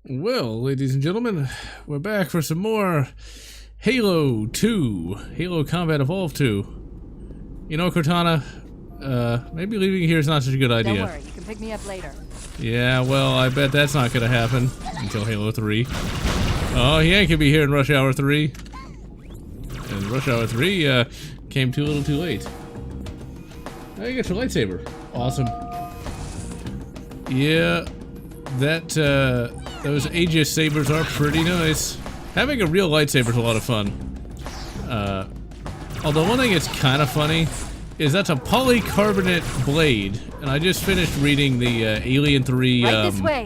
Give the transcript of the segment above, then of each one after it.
Well, ladies and gentlemen, we're back for some more Halo 2. Halo Combat Evolved 2. You know, Cortana, maybe leaving here is not such a good idea. Don't worry, you can pick me up later. Yeah, well, I bet that's not gonna happen until Halo 3. Oh, he ain't gonna be here in Rush Hour 3. And Rush Hour 3, came too little too late. Oh, you got your lightsaber. Awesome. Yeah, those Aegis sabers are pretty nice. Having a real lightsaber is a lot of fun. Although one thing that's kind of funny is that's a polycarbonate blade, and I just finished reading the Alien 3 this way.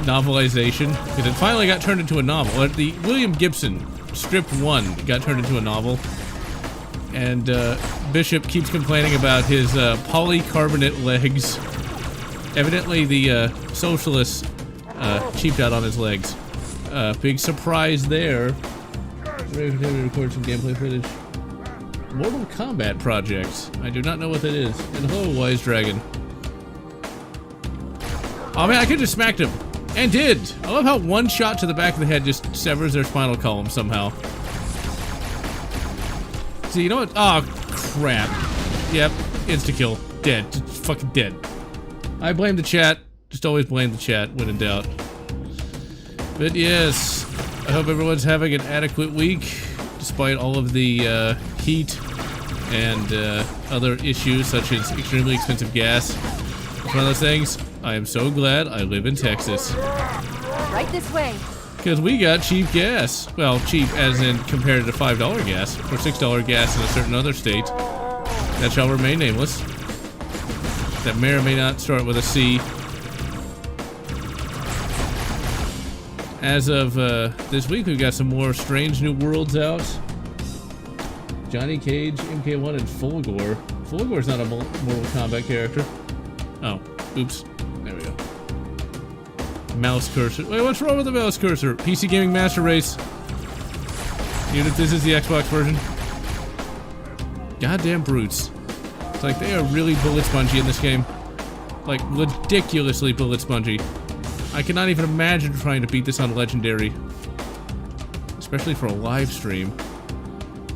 novelization, because it finally got turned into a novel. The William Gibson Strip 1 got turned into a novel, and Bishop keeps complaining about his polycarbonate legs. Evidently the socialists cheaped out on his legs. Big surprise there. Ready to record some gameplay footage. Mortal Kombat project. I do not know what that is. And hello, Wise Dragon. Oh man, I could just smacked him. And did! I love how one shot to the back of the head just severs their spinal column somehow. See, you know what? Oh, crap. Yep, insta-kill. Dead. Just fucking dead. I blame the chat. Just always blame the chat when in doubt. But yes, I hope everyone's having an adequate week, despite all of the heat and other issues such as extremely expensive gas. It's one of those things. I am so glad I live in Texas. Right this way. Because we got cheap gas. Well, cheap as in compared to $5 gas, or $6 gas in a certain other state. That shall remain nameless. That may or may not start with a C. As of this week, we've got some more Strange New Worlds out. Johnny Cage, MK1, and Fulgore. Fulgore's not a Mortal Kombat character. Oh, oops. There we go. Mouse cursor. Wait, what's wrong with the mouse cursor? PC Gaming Master Race. Even if this is the Xbox version. Goddamn brutes. It's like they are really bullet spongy in this game. Like, ridiculously bullet spongy. I cannot even imagine trying to beat this on Legendary. Especially for a live stream.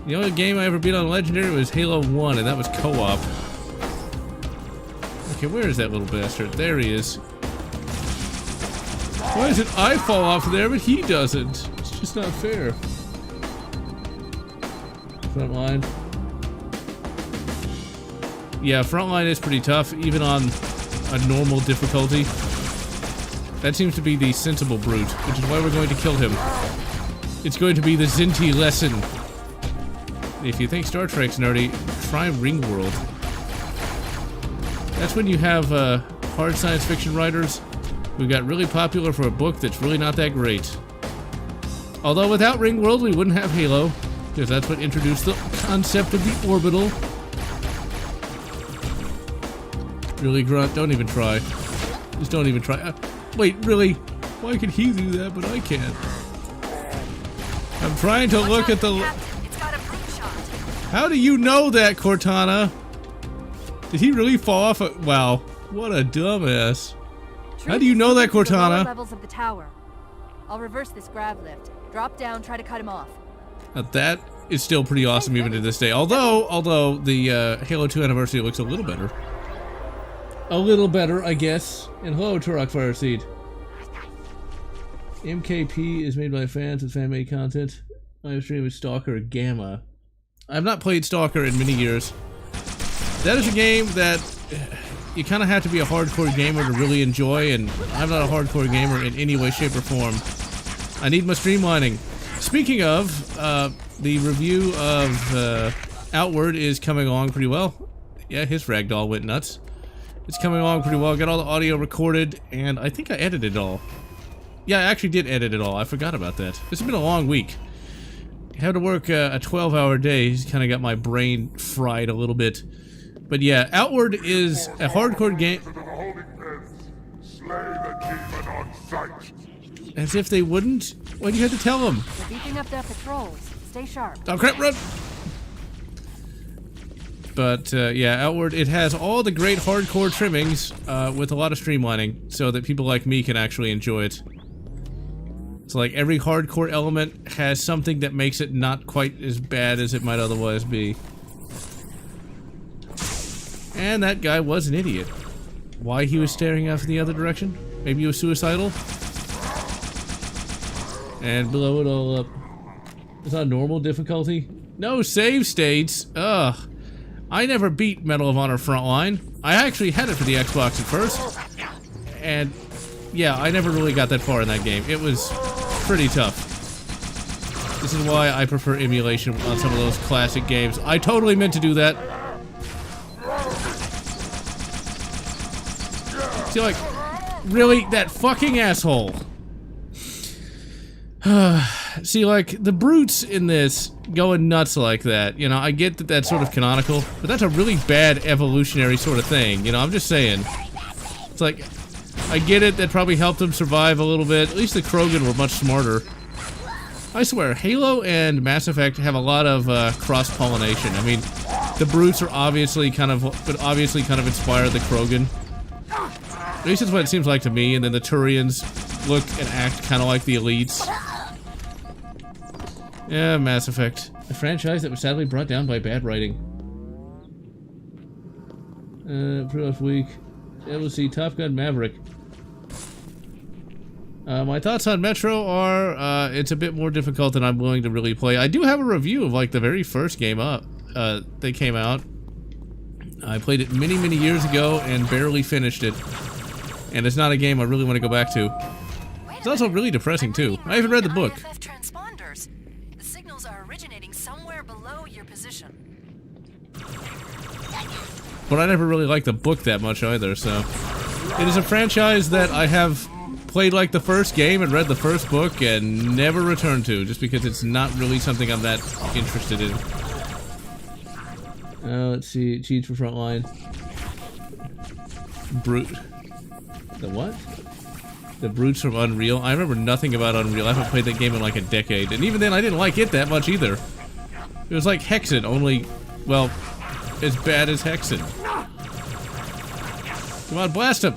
The only game I ever beat on Legendary was Halo 1, and that was co-op. Okay, where is that little bastard? There he is. Why is it I fall off there, but he doesn't? It's just not fair. Frontline. Yeah, Frontline is pretty tough, even on a normal difficulty. That seems to be the sensible brute, which is why we're going to kill him. It's going to be the Zinti lesson. If you think Star Trek's nerdy, try Ringworld. That's when you have hard science fiction writers who got really popular for a book that's really not that great. Although without Ringworld, we wouldn't have Halo, because that's what introduced the concept of the orbital. Really, Grunt? Don't even try. Just don't even try. Wait, really? Why can he do that, but I can't? I'm trying to look at the... It's got a brute shot. How do you know that, Cortana? Did he really fall off a... Wow. What a dumbass. How do you know that, Cortana? Levels of the tower. I'll reverse this grav lift. Drop down, try to cut him off. Now that is still pretty awesome even to this day. Although the Halo 2 anniversary looks a little better. A little better, I guess. And hello, Turok Fireseed. MKP is made by fans with fan-made content. Livestream is Stalker Gamma. I've not played Stalker in many years. That is a game that you kind of have to be a hardcore gamer to really enjoy, and I'm not a hardcore gamer in any way, shape, or form. I need my streamlining. Speaking of, the review of Outward is coming along pretty well. Yeah, his ragdoll went nuts. It's coming along pretty well. Got all the audio recorded, and I think I edited it all. Yeah, I actually did edit it all. I forgot about that. This has been a long week. I had to work a 12-hour day. He's kind of got my brain fried a little bit. But yeah, Outward is a hardcore game. As if they wouldn't? Why do you have to tell them? We're beefing up their patrols. Stay sharp. Oh crap, run! But yeah, Outward, it has all the great hardcore trimmings with a lot of streamlining so that people like me can actually enjoy it. It's like every hardcore element has something that makes it not quite as bad as it might otherwise be. And that guy was an idiot. Why he was staring off in the other direction? Maybe he was suicidal? And blow it all up. It's not normal difficulty? No save states! Ugh. I never beat Medal of Honor Frontline. I actually had it for the Xbox at first. And yeah, I never really got that far in that game. It was pretty tough. This is why I prefer emulation on some of those classic games. I totally meant to do that. See, like, really? That fucking asshole. See, like, the brutes in this going nuts like that, you know, I get that that's sort of canonical, but that's a really bad evolutionary sort of thing, you know, I'm just saying. It's like, I get it, that probably helped them survive a little bit. At least the Krogan were much smarter. I swear, Halo and Mass Effect have a lot of cross-pollination. I mean, the brutes are obviously kind of inspire the Krogan. At least that's what it seems like to me, and then the Turians look and act kind of like the elites. Yeah, Mass Effect. A franchise that was sadly brought down by bad writing. Pretty much weak. We'll see Top Gun Maverick. My thoughts on Metro are, it's a bit more difficult than I'm willing to really play. I do have a review of, like, the very first game up. They came out. I played it many, many years ago and barely finished it. And it's not a game I really want to go back to. It's also really depressing, too. I haven't read the book. The signals are originating somewhere below your position. But I never really liked the book that much either, so... It is a franchise that I have played like the first game and read the first book and never returned to, just because it's not really something I'm that interested in. Let's see, cheats for Frontline. Brute. The what? The brutes from Unreal. I remember nothing about Unreal. I haven't played that game in like a decade, and even then I didn't like it that much either. It was like Hexen, only, well, as bad as Hexen. Come on, blast him!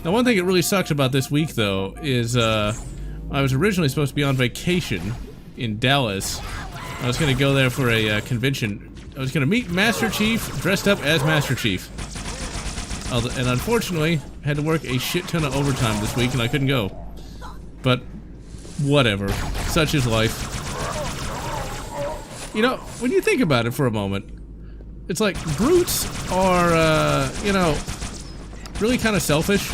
Now, one thing that really sucks about this week, though, is I was originally supposed to be on vacation in Dallas. I was going to go there for a convention. I was going to meet Master Chief dressed up as Master Chief. And unfortunately, I had to work a shit ton of overtime this week and I couldn't go. But, whatever. Such is life. You know, when you think about it for a moment, it's like, brutes are, you know, really kind of selfish.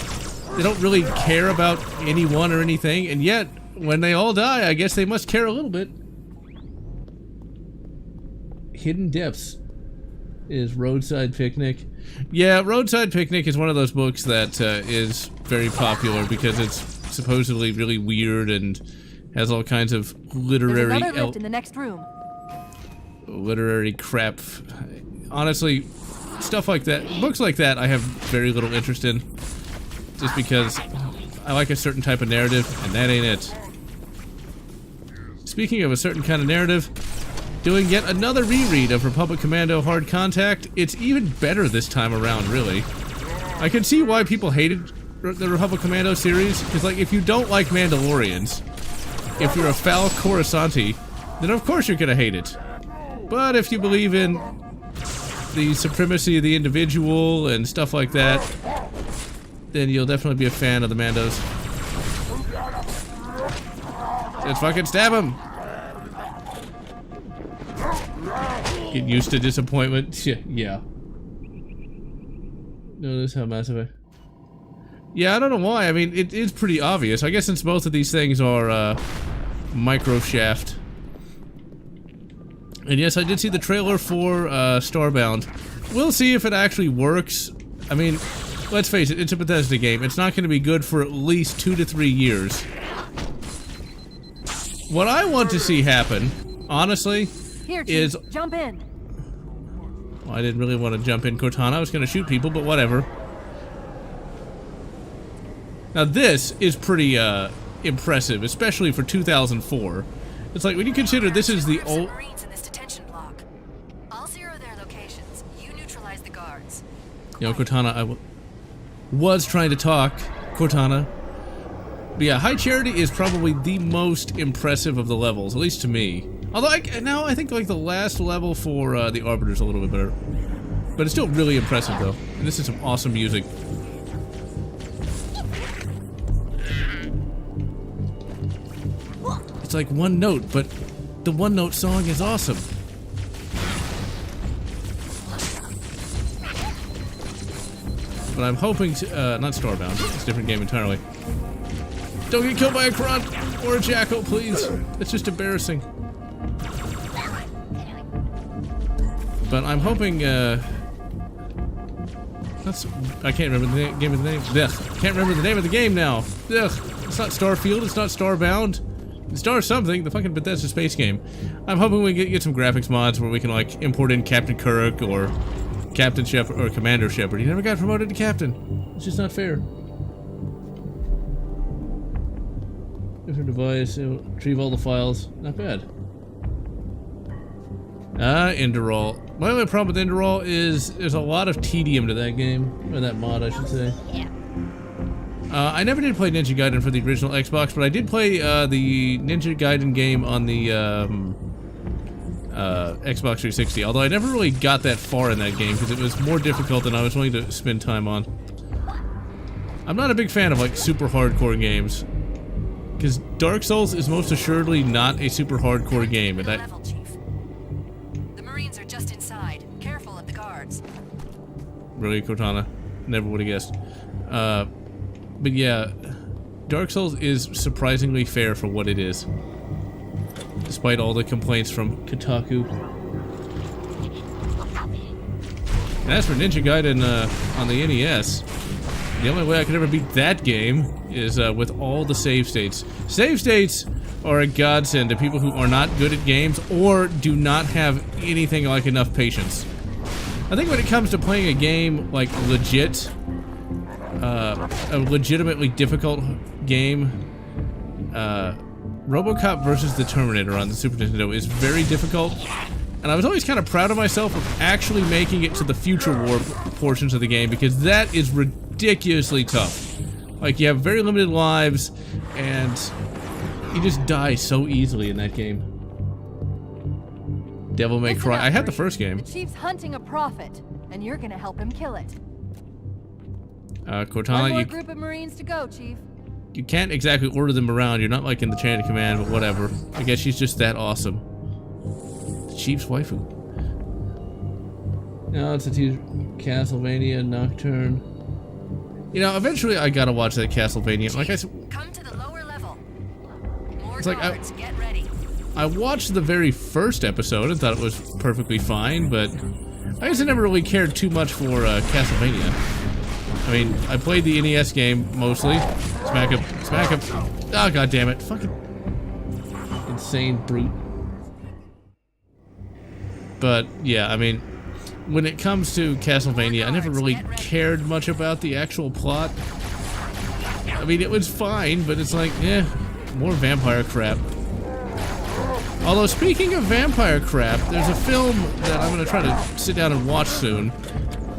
They don't really care about anyone or anything, and yet, when they all die, I guess they must care a little bit. Hidden Depths is Roadside Picnic. Yeah, Roadside Picnic is one of those books that is very popular because it's supposedly really weird and has all kinds of literary... There's another lift in the next room. Literary crap. Honestly, stuff like that, books like that, I have very little interest in. Just because I like a certain type of narrative, and that ain't it. Speaking of a certain kind of narrative, doing yet another reread of Republic Commando Hard Contact. It's even better this time around, really. I can see why people hated the Republic Commando series, because, like, if you don't like Mandalorians, if you're a foul Coruscanti, then of course you're gonna hate it. But if you believe in the supremacy of the individual and stuff like that, then you'll definitely be a fan of the Mandos. Let's fucking stab him! Get used to disappointment. Yeah. Notice how massive Yeah, I don't know why. I mean, it is pretty obvious. I guess since both of these things are, micro shaft. And yes, I did see the trailer for, Starbound. We'll see if it actually works. I mean, let's face it, it's a Bethesda game. It's not going to be good for at least 2 to 3 years. What I want to see happen, honestly, Here, Chief, is... jump in. Well, I didn't really want to jump in, Cortana. I was going to shoot people, but whatever. Now this is pretty, impressive, especially for 2004. It's like, when you consider this is the old... I'll zero their locations. You neutralize the guards. You know, Cortana, I was trying to talk. Cortana. But yeah, High Charity is probably the most impressive of the levels, at least to me. Although now I think like the last level for the Arbiter's a little bit better. But it's still really impressive though. And this is some awesome music. It's like one note, but the one note song is awesome. But I'm hoping to, not Starbound, it's a different game entirely. Don't get killed by a Kron or a Jackal, please. It's just embarrassing. But I'm hoping, I can't remember the game of the name. Ugh. Can't remember the name of the game now. Ugh. It's not Starfield, it's not Starbound. It's Star something, the fucking Bethesda space game. I'm hoping we get some graphics mods where we can like import in Captain Kirk or Captain Shepard or Commander Shepard. He never got promoted to Captain. It's just not fair. Different device, retrieve all the files. Not bad. Enderall. My only problem with Enderall is there's a lot of tedium to that game. Or that mod, I should say. Yeah. I never did play Ninja Gaiden for the original Xbox, but I did play the Ninja Gaiden game on the Xbox 360, although I never really got that far in that game because it was more difficult than I was willing to spend time on. I'm not a big fan of like super hardcore games, because Dark Souls is most assuredly not a super hardcore game, and Level, Chief. The Marines are just inside. Careful of the guards. Really, Cortana? Never would have guessed. But yeah, Dark Souls is surprisingly fair for what it is, despite all the complaints from Kotaku. And as for Ninja Gaiden on the NES, the only way I could ever beat that game is with all the save states. Save states are a godsend to people who are not good at games or do not have anything like enough patience. I think when it comes to playing a game like legit, a legitimately difficult game, RoboCop versus the Terminator on the Super Nintendo is very difficult, and I was always kind of proud of myself for actually making it to the Future War portions of the game, because that is ridiculously tough. Like, you have very limited lives, and you just die so easily in that game. Devil May Cry. I had the first game. The Chief's hunting a prophet, and you're gonna help him kill it. Cortana, One more group of Marines to go, Chief. You can't exactly order them around. You're not like in the chain of command, but whatever. I guess she's just that awesome. The Chief's waifu. Now it's a Castlevania Nocturne. You know, eventually I gotta watch that Castlevania. Like I said, Come to the lower level. More it's like guards, get ready. I watched the very first episode and thought it was perfectly fine, but I guess I never really cared too much for Castlevania. I mean, I played the NES game mostly. Smack him, smack him. Oh, god damn it. Fucking insane brute. But yeah, I mean, when it comes to Castlevania, I never really cared much about the actual plot. I mean, it was fine, but it's like, eh, more vampire crap. Although, speaking of vampire crap, there's a film that I'm gonna try to sit down and watch soon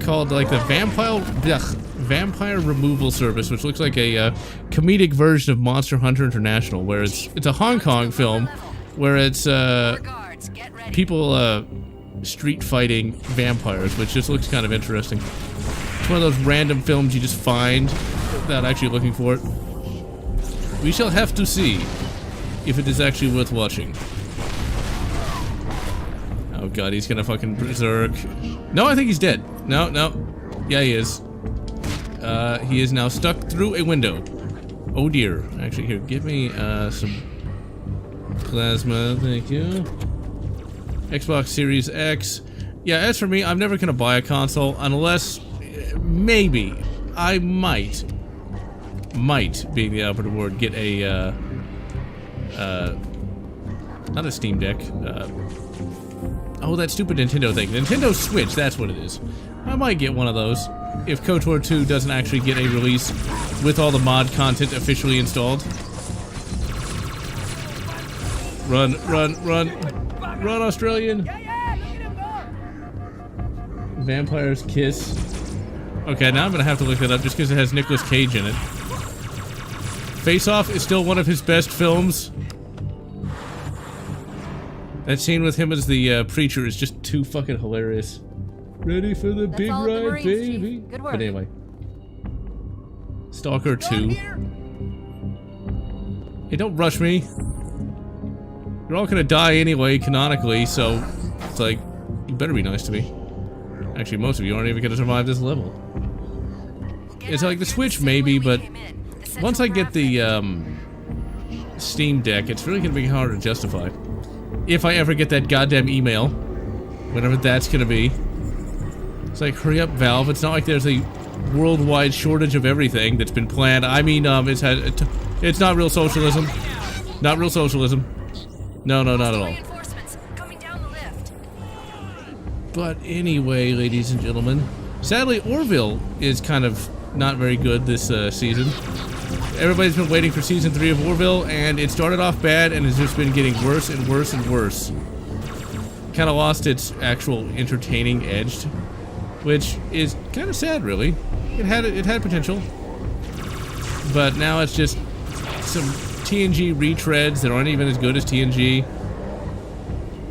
called, like, the Vampire Removal Service, which looks like a comedic version of Monster Hunter International, where it's a Hong Kong film where it's people street fighting vampires, which just looks kind of interesting. It's one of those random films you just find without actually looking for it. We shall have to see if it is actually worth watching. Oh god, he's gonna fucking berserk. No, I think he's dead. No, no. Yeah, he is. He is now stuck through a window. Oh dear. Actually, here, give me some plasma, thank you. Xbox Series X. Yeah, as for me, I'm never gonna buy a console unless maybe I might being the operative word, get a not a Steam Deck. Oh, that stupid Nintendo thing. Nintendo Switch, that's what it is. I might get one of those if KOTOR 2 doesn't actually get a release with all the mod content officially installed. Run, run, run. Run, Australian. Vampire's Kiss. Okay, now I'm gonna have to look that up just because it has Nicolas Cage in it. Face Off is still one of his best films. That scene with him as the preacher is just too fucking hilarious. Ready for the big ride, baby. Good work. But anyway. Stalker 2. Hey, don't rush me. You're all gonna die anyway, canonically, so it's like, you better be nice to me. Actually, most of you aren't even gonna survive this level. It's like the Switch, maybe, but once I get the Steam Deck, it's really gonna be hard to justify. If I ever get that goddamn email, whatever that's gonna be. It's like, hurry up, Valve. It's not like there's a worldwide shortage of everything that's been planned. I mean, it's not real socialism. Not real socialism. No, not at all. But anyway, ladies and gentlemen, sadly, Orville is kind of not very good this season. Everybody's been waiting for season 3 of Orville, and it started off bad and has just been getting worse and worse and worse. Kind of lost its actual entertaining edge, which is kind of sad, really. It had potential, but now it's just some TNG retreads that aren't even as good as TNG.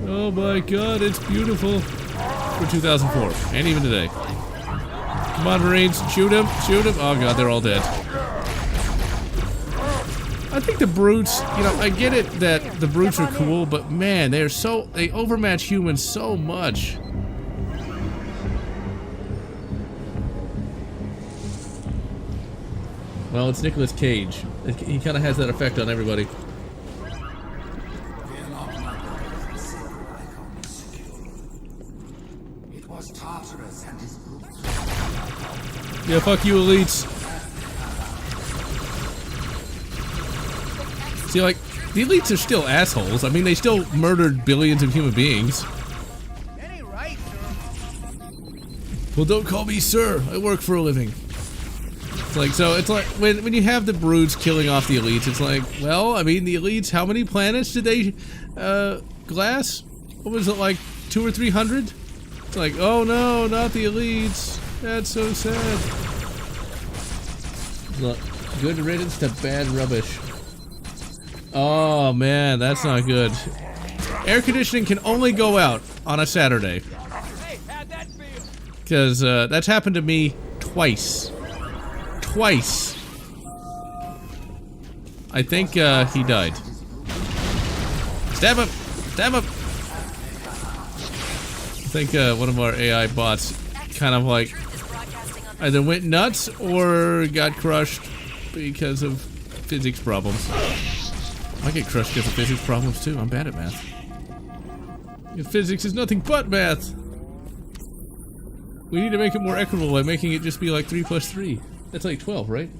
Oh my god, it's beautiful. For 2004, and even today. Come on, Marines, shoot him, shoot him. Oh god, they're all dead. I think the brutes, you know, I get it that the brutes are cool, but man, they overmatch humans so much. Well, it's Nicolas Cage. He kind of has that effect on everybody. Yeah, fuck you, elites. See, like, the elites are still assholes. I mean, they still murdered billions of human beings. Well, don't call me sir. I work for a living. It's like, so it's like, when you have the brutes killing off the elites, it's like, well, I mean, the elites, how many planets did they, glass? What was it, like, 200 or 300? It's like, oh no, not the elites. That's so sad. Look, good riddance to bad rubbish. Oh man, that's not good. Air conditioning can only go out on a Saturday. Because that's happened to me twice. Twice. I think he died. Stab him! Stab him! I think one of our AI bots kind of like either went nuts or got crushed because of physics problems. I get crushed because of physics problems too. I'm bad at math. Physics is nothing but math. We need to make it more equitable by making it just be like 3 plus 3. That's like 12, right?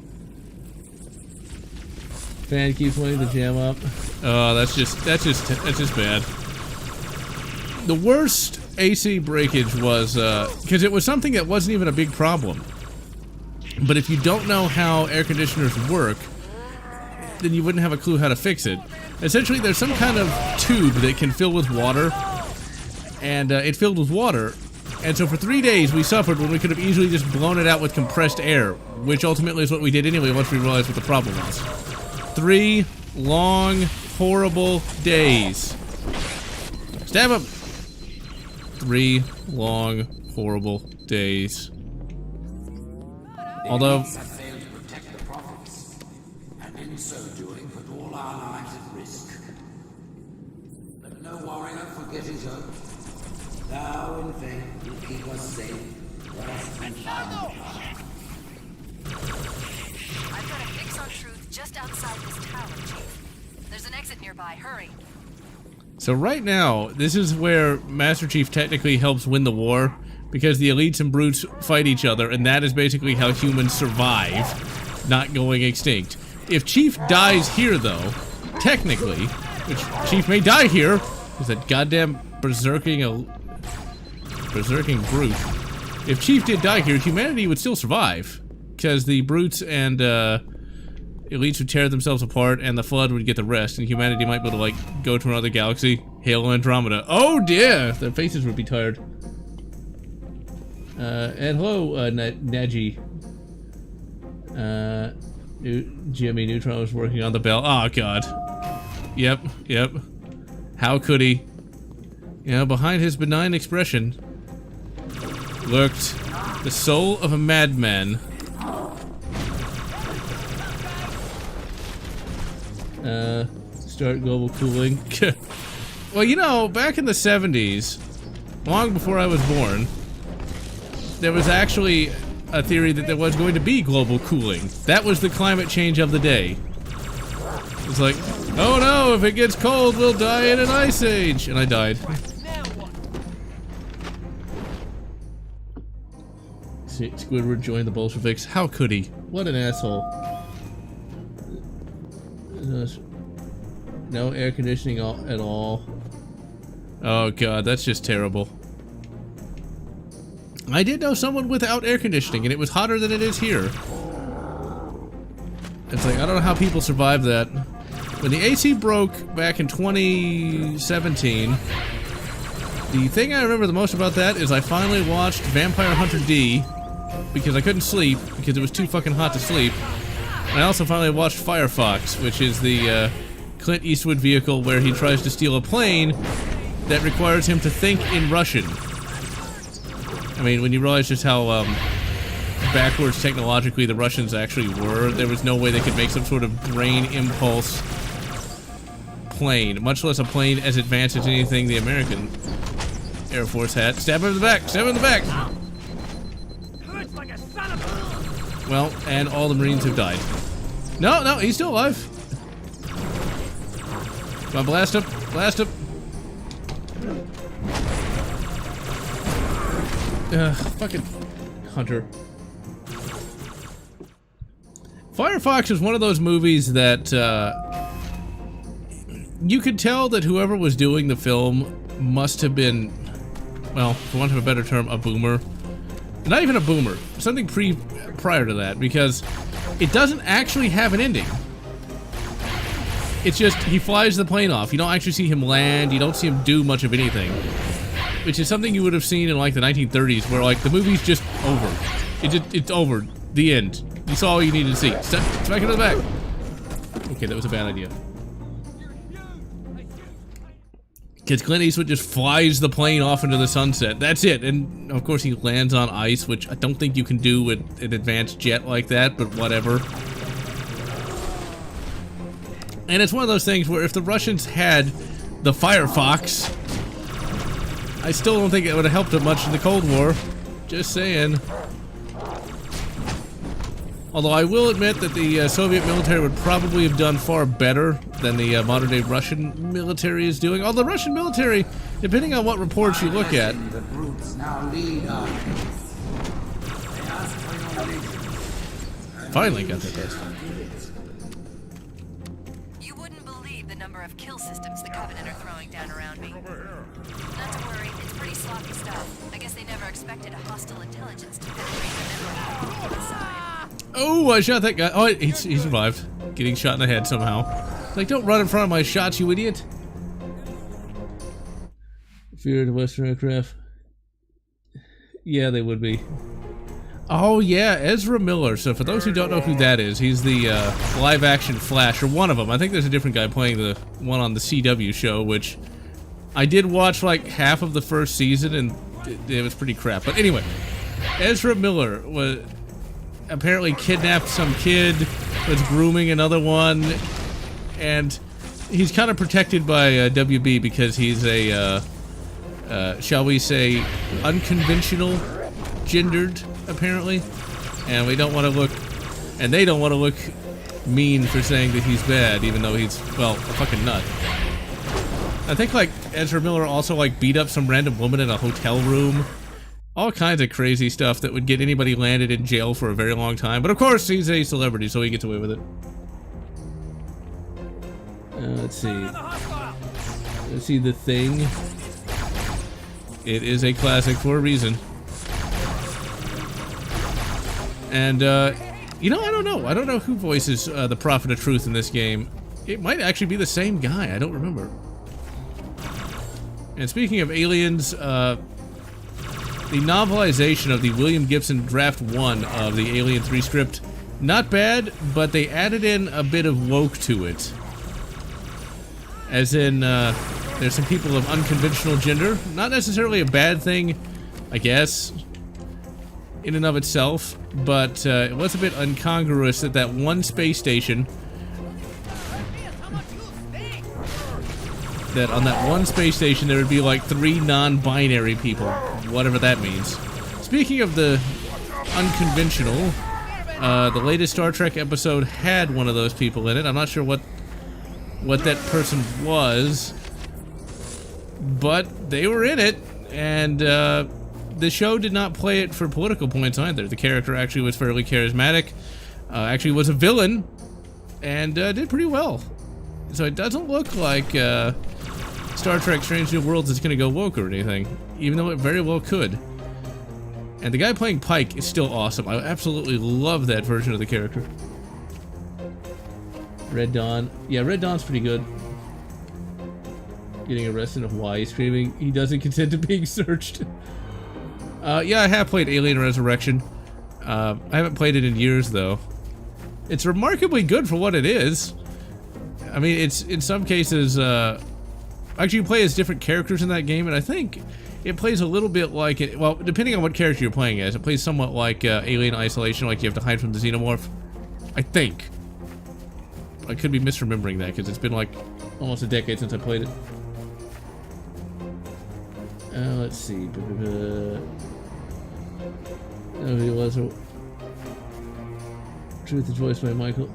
Fan keeps wanting to jam up. Oh, that's just bad. The worst AC breakage was, because it was something that wasn't even a big problem. But if you don't know how air conditioners work, then you wouldn't have a clue how to fix it. Essentially, there's some kind of tube that can fill with water, and it filled with water, and so for 3 days we suffered when we could have easily just blown it out with compressed air, which ultimately is what we did anyway once we realized what the problem was. 3 long, horrible days. Stab him! 3 long, horrible days. Although, failed to protect the province, and in so doing put all our lives at risk. But no warrior forget his oath. Thou in faith will keep us safe, rest and found. I've got a fix on truth just outside this tower, Chief. There's an exit nearby. Hurry. so right now, this is where Master Chief technically helps win the war, because the elites and brutes fight each other, and that is basically how humans survive, not going extinct. If Chief dies here, though, technically, which Chief may die here, because that goddamn berserking brute. If Chief did die here, humanity would still survive, because the brutes and elites would tear themselves apart, and the Flood would get the rest, and humanity might be able to, like, go to another galaxy. Hail Andromeda. Oh dear! Their faces would be tired. And hello, Naji. GME Neutron was working on the bell. Oh god. Yep. How could he? You know, behind his benign expression lurked the soul of a madman. Start global cooling. Well, you know, back in the 70s, long before I was born, there was actually a theory that there was going to be global cooling. That was the climate change of the day. It's like, oh no, if it gets cold, we'll die in an ice age. And I died. Squidward joined the Bolsheviks. How could he? What an asshole. No air conditioning at all. Oh god, that's just terrible. I did know someone without air conditioning, and it was hotter than it is here. It's like, I don't know how people survive that. When the AC broke back in 2017, the thing I remember the most about that is I finally watched Vampire Hunter D because I couldn't sleep because it was too fucking hot to sleep. And I also finally watched Firefox, which is the Clint Eastwood vehicle where he tries to steal a plane that requires him to think in Russian. I mean, when you realize just how backwards technologically the Russians actually were, there was no way they could make some sort of brain impulse plane, much less a plane as advanced as anything the American Air Force had. Stab him in the back! Stab him in the back! Well, and all the Marines have died. No, he's still alive. Come on, blast him! Blast him! Fucking Hunter. Firefox is one of those movies that, you could tell that whoever was doing the film must have been, well, for want of a better term, a boomer. Not even a boomer. Something prior to that, because it doesn't actually have an ending. It's just, he flies the plane off. You don't actually see him land, you don't see him do much of anything. Which is something you would have seen in, like, the 1930s, where, like, the movie's just over. It's over. The end. You saw all you needed to see. Step back into the back. Okay, that was a bad idea. Because Clint Eastwood just flies the plane off into the sunset. That's it. And, of course, he lands on ice, which I don't think you can do with an advanced jet like that, but whatever. And it's one of those things where if the Russians had the Firefox, I still don't think it would have helped them much in the Cold War. Just saying. Although I will admit that the Soviet military would probably have done far better than the modern-day Russian military is doing. Although the Russian military, depending on what reports you look at... Finally got that test. You wouldn't believe the number of kill systems the Covenant are throwing down around me. Not to worry, it's pretty sloppy stuff. I guess they never expected a hostile intelligence to penetrate the network inside. Oh, I shot that guy. Oh, he survived. Getting shot in the head somehow. Like, don't run in front of my shots, you idiot. Fear of Western aircraft. Yeah, they would be. Oh, yeah, Ezra Miller. So for those who don't know who that is, he's the live-action Flash, or one of them. I think there's a different guy playing the one on the CW show, which I did watch like half of the first season, and it was pretty crap. But anyway, Ezra Miller was apparently kidnapped some kid, was grooming another one, and he's kind of protected by WB because he's a, shall we say, unconventional gendered, apparently, and we don't want to look, and they don't want to look mean for saying that he's bad, even though he's, well, a fucking nut. I think, like, Ezra Miller also, like, beat up some random woman in a hotel room. All kinds of crazy stuff that would get anybody landed in jail for a very long time. But of course, he's a celebrity, so he gets away with it. Let's see. Let's see The Thing. It is a classic for a reason. And, you know, I don't know. I don't know who voices the Prophet of Truth in this game. It might actually be the same guy. I don't remember. And speaking of aliens, the novelization of the William Gibson Draft 1 of the Alien 3 script Not bad, but they added in a bit of woke to it. As in, there's some people of unconventional gender. Not necessarily a bad thing, I guess, in and of itself, but it was a bit incongruous that that one space station, that on that one space station there would be like 3 non-binary people, whatever that means. Speaking of the unconventional, the latest Star Trek episode had one of those people in it. I'm not sure what that person was, but they were in it, and the show did not play it for political points either. The character actually was fairly charismatic, actually was a villain, and did pretty well. So it doesn't look like Star Trek Strange New Worlds is going to go woke or anything, even though it very well could. And the guy playing Pike is still awesome. I absolutely love that version of the character. Red Dawn. Yeah, Red Dawn's pretty good. Getting arrested in Hawaii, screaming, he doesn't consent to being searched. Yeah, I have played Alien Resurrection. I haven't played it in years, though. It's remarkably good for what it is. I mean, it's, in some cases, actually you play as different characters in that game, and I think it plays a little bit like it, well, depending on what character you're playing as, it plays somewhat like Alien Isolation, like you have to hide from the xenomorph. I think. I could be misremembering that, because it's been like almost a decade since I played it. Let's see. Oh, he was. Truth is voiced by Michael.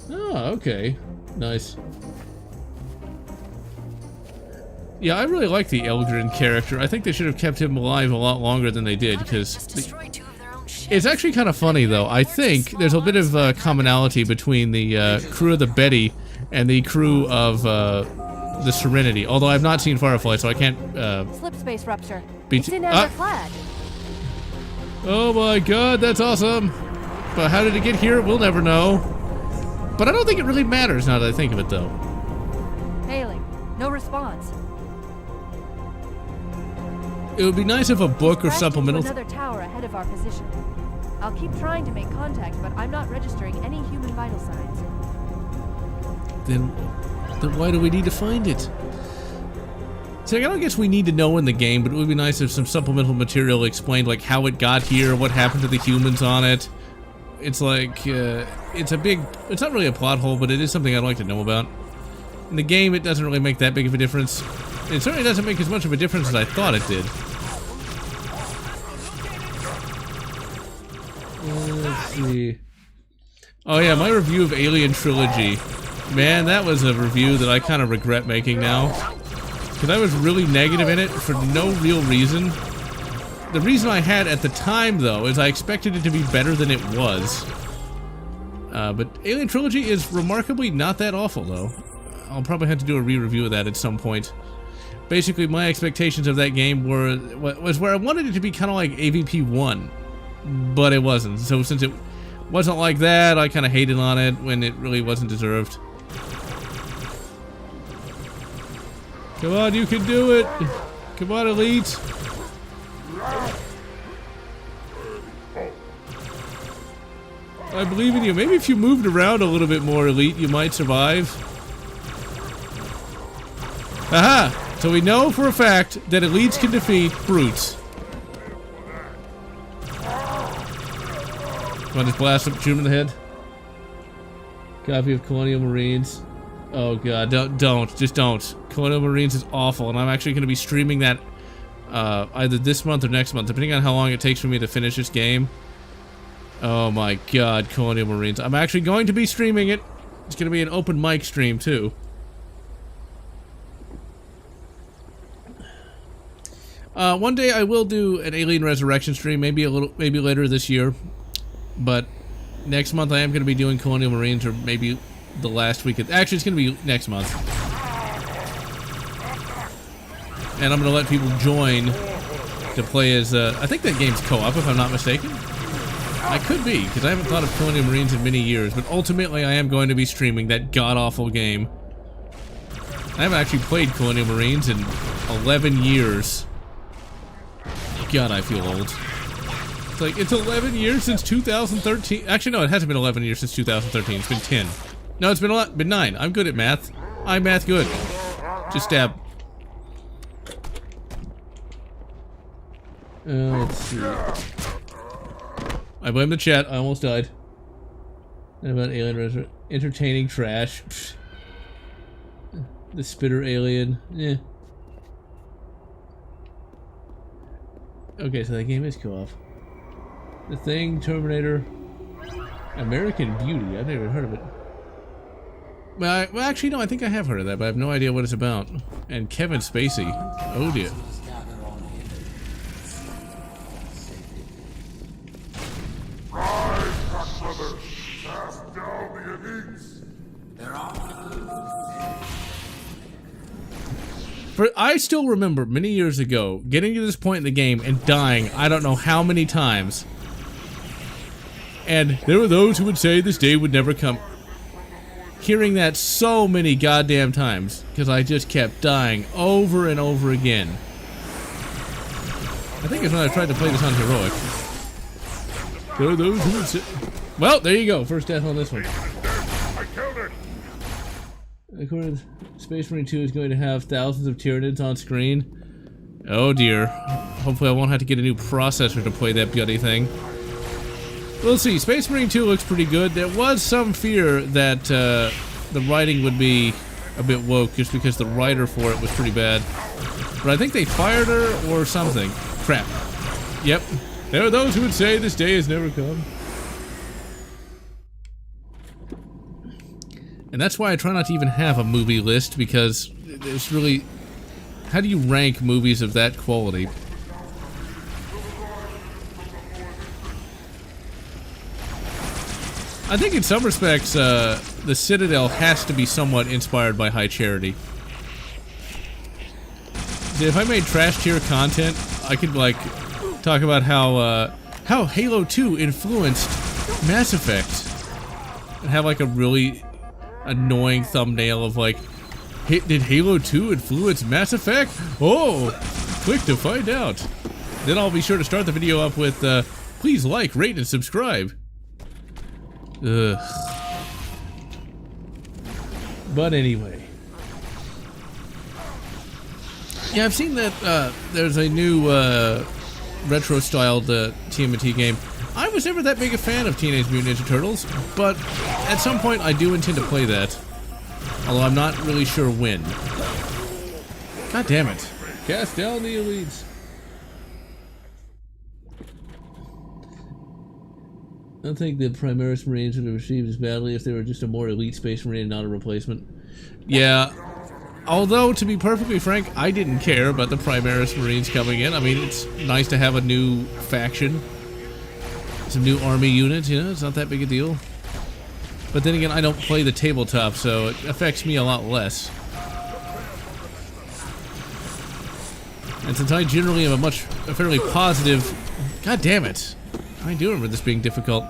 Oh, okay. Nice. Yeah, I really like the Eldrin character. I think they should have kept him alive a lot longer than they did, because it's actually kind of funny, though. I think there's a bit of commonality between the crew of the Betty and the crew of the Serenity. Although I've not seen Firefly, so I can't. Slip space rupture. It's in clad. Oh my God, that's awesome! But how did it get here? We'll never know. But I don't think it really matters now that I think of it, though. Hailing. No response. It would be nice if a book or supplemental. Another tower ahead of our position. I'll keep trying to make contact, but I'm not registering any human vital signs. Then why do we need to find it? So I don't guess we need to know in the game, but it would be nice if some supplemental material explained like how it got here, what happened to the humans on it. It's like, it's not really a plot hole, but it is something I'd like to know about. In the game, it doesn't really make that big of a difference. It certainly doesn't make as much of a difference as I thought it did. Let's see. Oh yeah, my review of Alien Trilogy. Man, that was a review that I kind of regret making now. Because I was really negative in it for no real reason. The reason I had at the time, though, is I expected it to be better than it was. But Alien Trilogy is remarkably not that awful, though. I'll probably have to do a re-review of that at some point. Basically, my expectations of that game was where I wanted it to be kind of like AVP 1. But it wasn't. So since it wasn't like that, I kind of hated on it when it really wasn't deserved. Come on, you can do it! Come on, Elite! I believe in you. Maybe if you moved around a little bit more, Elite, you might survive. Aha! So we know for a fact that Elites can defeat brutes. Come on, just blast him, shoot him in the head. Copy of Colonial Marines. Oh god, just don't. Colonial Marines is awful, and I'm actually going to be streaming that either this month or next month, depending on how long it takes for me to finish this game. Oh my god, Colonial Marines. I'm actually going to be streaming it. It's going to be an open mic stream, too. One day I will do an Alien Resurrection stream, maybe later this year. But next month I am going to be doing Colonial Marines, or maybe the last week. Actually, it's going to be next month. And I'm going to let people join to play as, I think that game's co-op, if I'm not mistaken. I could be, because I haven't thought of Colonial Marines in many years, but ultimately I am going to be streaming that god-awful game. I haven't actually played Colonial Marines in 11 years. God, I feel old. It's like, it's 11 years since 2013. Actually, no, it hasn't been 11 years since 2013. It's been 10. No, it's been 9. I'm good at math. I'm math good. Just stab. Let's see. I blame the chat. I almost died. And about alien entertaining trash. Pfft. The spitter alien. Yeah. Okay, so that game is co-op. The Thing, Terminator, American Beauty. I've never heard of it. Well, actually, no. I think I have heard of that, but I have no idea what it's about. And Kevin Spacey. Oh dear. I still remember many years ago getting to this point in the game and dying I don't know how many times. And there were those who would say this day would never come. Hearing that so many goddamn times because I just kept dying over and over again. I think it's when I tried to play this on Heroic. There are those who would say... Well, there you go. First death on this one. I killed it. According to Space Marine 2 is going to have thousands of Tyranids on screen. Oh dear. Hopefully I won't have to get a new processor to play that bloody thing. We'll see. Space Marine 2 looks pretty good. There was some fear that the writing would be a bit woke just because the writer for it was pretty bad. But I think they fired her or something. Crap. Yep. There are those who would say this day has never come. And that's why I try not to even have a movie list, because it's really... How do you rank movies of that quality? I think in some respects, the Citadel has to be somewhat inspired by High Charity. If I made trash tier content, I could, like, talk about how Halo 2 influenced Mass Effect. And have, like, a really annoying thumbnail of, like, did Halo 2 influence Mass Effect? Oh, click to find out. Then I'll be sure to start the video up with, please like, rate, and subscribe. Ugh. But anyway. Yeah, I've seen that, there's a new, retro-styled, TMNT game. I was never that big a fan of Teenage Mutant Ninja Turtles, but at some point I do intend to play that. Although I'm not really sure when. God damn it. Cast down the elites. I don't think the Primaris Marines would have received as badly if they were just a more elite Space Marine and not a replacement. Yeah. Although, to be perfectly frank, I didn't care about the Primaris Marines coming in. I mean, it's nice to have a new faction. Some new army units, you know, it's not that big a deal. But then again, I don't play the tabletop, so it affects me a lot less. And since I generally am a fairly positive... God damn it. I do remember this being difficult.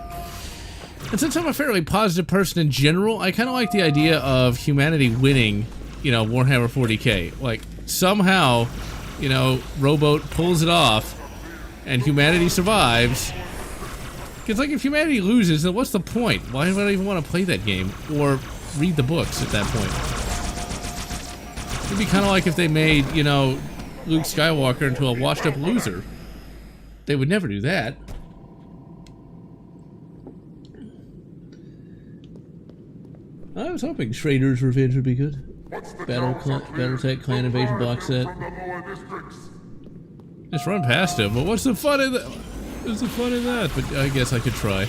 And since I'm a fairly positive person in general, I kind of like the idea of humanity winning, you know, Warhammer 40k. Like, somehow, you know, Rowboat pulls it off, and humanity survives. Because, like, if humanity loses, then what's the point? Why would I even want to play that game? Or read the books at that point? It'd be kind of like if they made, you know, Luke Skywalker into a washed-up loser. They would never do that. I was hoping Schrader's Revenge would be good. Battletech Clan Invasion box set. Just run past him. But what's the fun in that? What's the fun in that? But I guess I could try.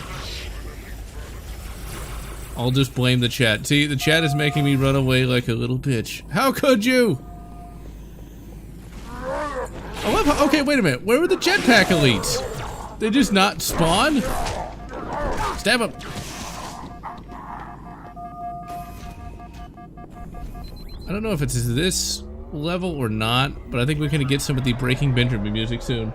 I'll just blame the chat. See, the chat is making me run away like a little bitch. How could you? Okay, wait a minute. Where were the jetpack elites? They just not spawn? Stab him. I don't know if it's this level or not, but I think we're gonna get some of the Breaking Benjamin music soon.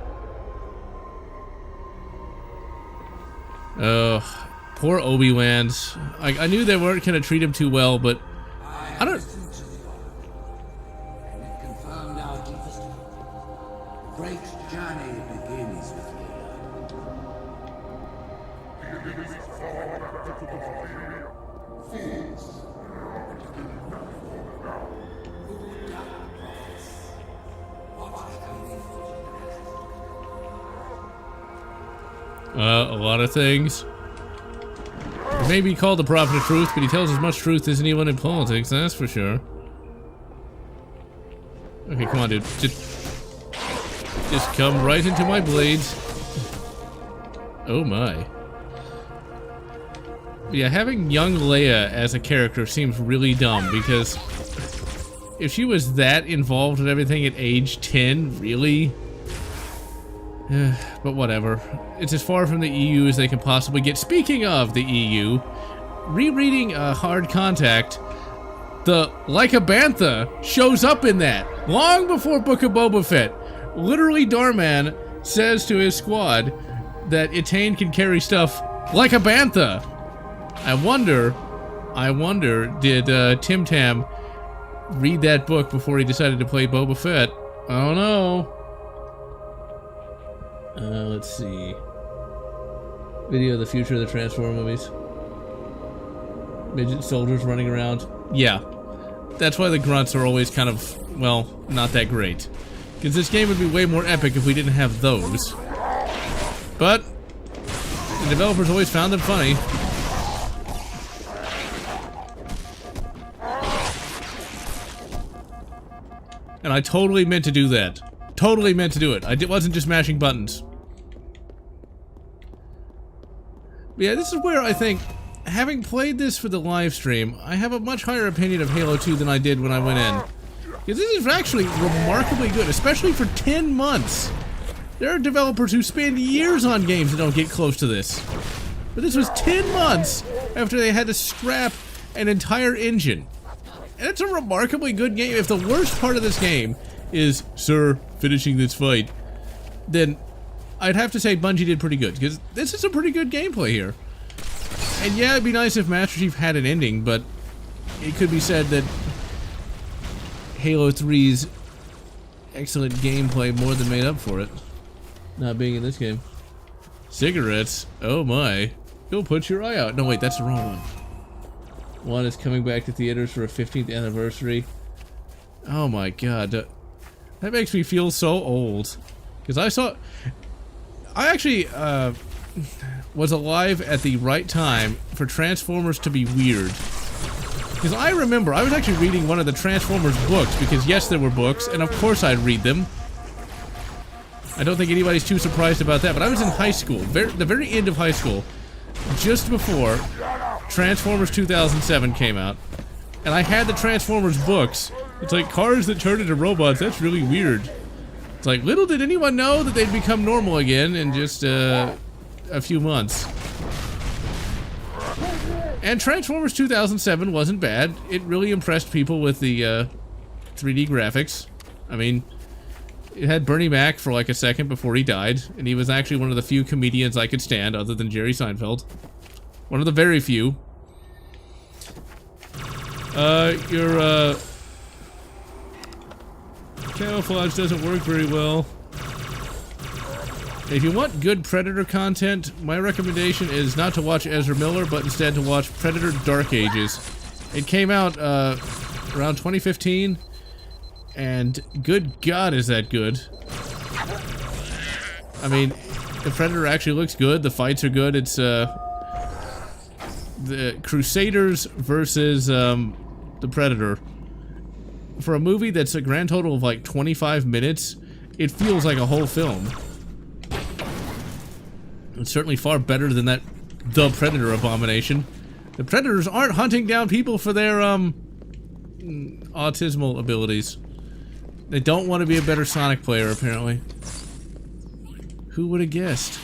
Poor Obi-Wans. I knew they weren't gonna treat him too well, but I don't... And it confirmed our deepest hope. The great journey begins with you. A lot of things. He may be called the prophet of truth, but he tells as much truth as anyone in politics, that's for sure. Okay, come on, dude. Just come right into my blades. Oh my. Yeah, having young Leia as a character seems really dumb, because if she was that involved with everything at age 10, really? But whatever. It's as far from the EU as they can possibly get. Speaking of the EU, rereading Hard Contact, the Like a Bantha shows up in that long before Book of Boba Fett. Literally, Darman says to his squad that Etain can carry stuff like a bantha. I wonder, did Tim Tam read that book before he decided to play Boba Fett? I don't know. Let's see. Video of the future of the Transformer movies. Midget soldiers running around. Yeah. That's why the grunts are always kind of, well, not that great. Because this game would be way more epic if we didn't have those. But the developers always found them funny. And I totally meant to do that. Totally meant to do it. I wasn't just mashing buttons. But yeah, this is where I think, having played this for the live stream, I have a much higher opinion of Halo 2 than I did when I went in. Because this is actually remarkably good, especially for 10 months. There are developers who spend years on games that don't get close to this. But this was 10 months after they had to scrap an entire engine. And it's a remarkably good game. If the worst part of this game is, sir, finishing this fight, then I'd have to say Bungie did pretty good, because this is a pretty good gameplay here. And yeah, it'd be nice if Master Chief had an ending, but it could be said that Halo 3's excellent gameplay more than made up for it, not being in this game. Cigarettes? Oh my. You'll put your eye out. No wait, that's the wrong one. One is coming back to theaters for a 15th anniversary. Oh my god. That makes me feel so old. Because I actually was alive at the right time for Transformers to be weird. Because I remember, I was actually reading one of the Transformers books, because yes, there were books, and of course I'd read them. I don't think anybody's too surprised about that, but I was in high school, the very end of high school, just before Transformers 2007 came out, and I had the Transformers books. It's like, cars that turn into robots, that's really weird. It's like, little did anyone know that they'd become normal again in just a few months. And Transformers 2007 wasn't bad. It really impressed people with the 3D graphics. I mean, it had Bernie Mac for like a second before he died, and he was actually one of the few comedians I could stand other than Jerry Seinfeld. One of the very few. Your camouflage doesn't work very well. If you want good Predator content, my recommendation is not to watch Ezra Miller, but instead to watch Predator Dark Ages. It came out around 2015, and good God is that good. I mean, the Predator actually looks good, the fights are good, it's the Crusaders versus the Predator. For a movie that's a grand total of like 25 minutes, it feels like a whole film. It's certainly far better than that The Predator abomination. The Predators aren't hunting down people for their autismal abilities. They don't want to be a better Sonic player, apparently. Who would have guessed?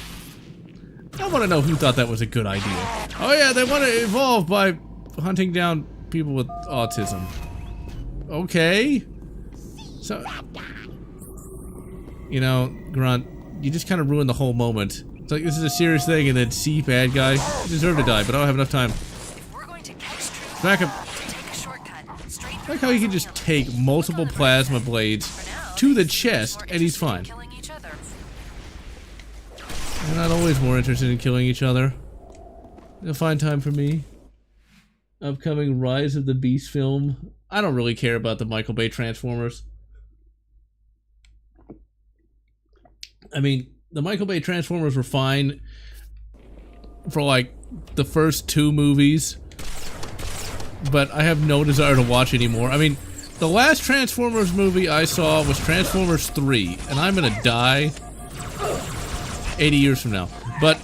I want to know who thought that was a good idea. Oh yeah, they want to evolve by hunting down people with autism. Okay. So, you know, Grunt, you just kind of ruined the whole moment. It's like, this is a serious thing, and then see, bad guy. You deserve to die, but I don't have enough time. If we're going to catch troops, Back up. take a shortcut straight I like how he can just take multiple plasma blades to the chest, and he's fine. killing each other. They're not always more interested in killing each other. You'll find time for me. Upcoming Rise of the Beast film. I don't really care about the Michael Bay Transformers. I mean, the Michael Bay Transformers were fine for like the first 2 movies, but I have no desire to watch anymore. I mean, the last Transformers movie I saw was Transformers 3, and I'm gonna die 80 years from now. But,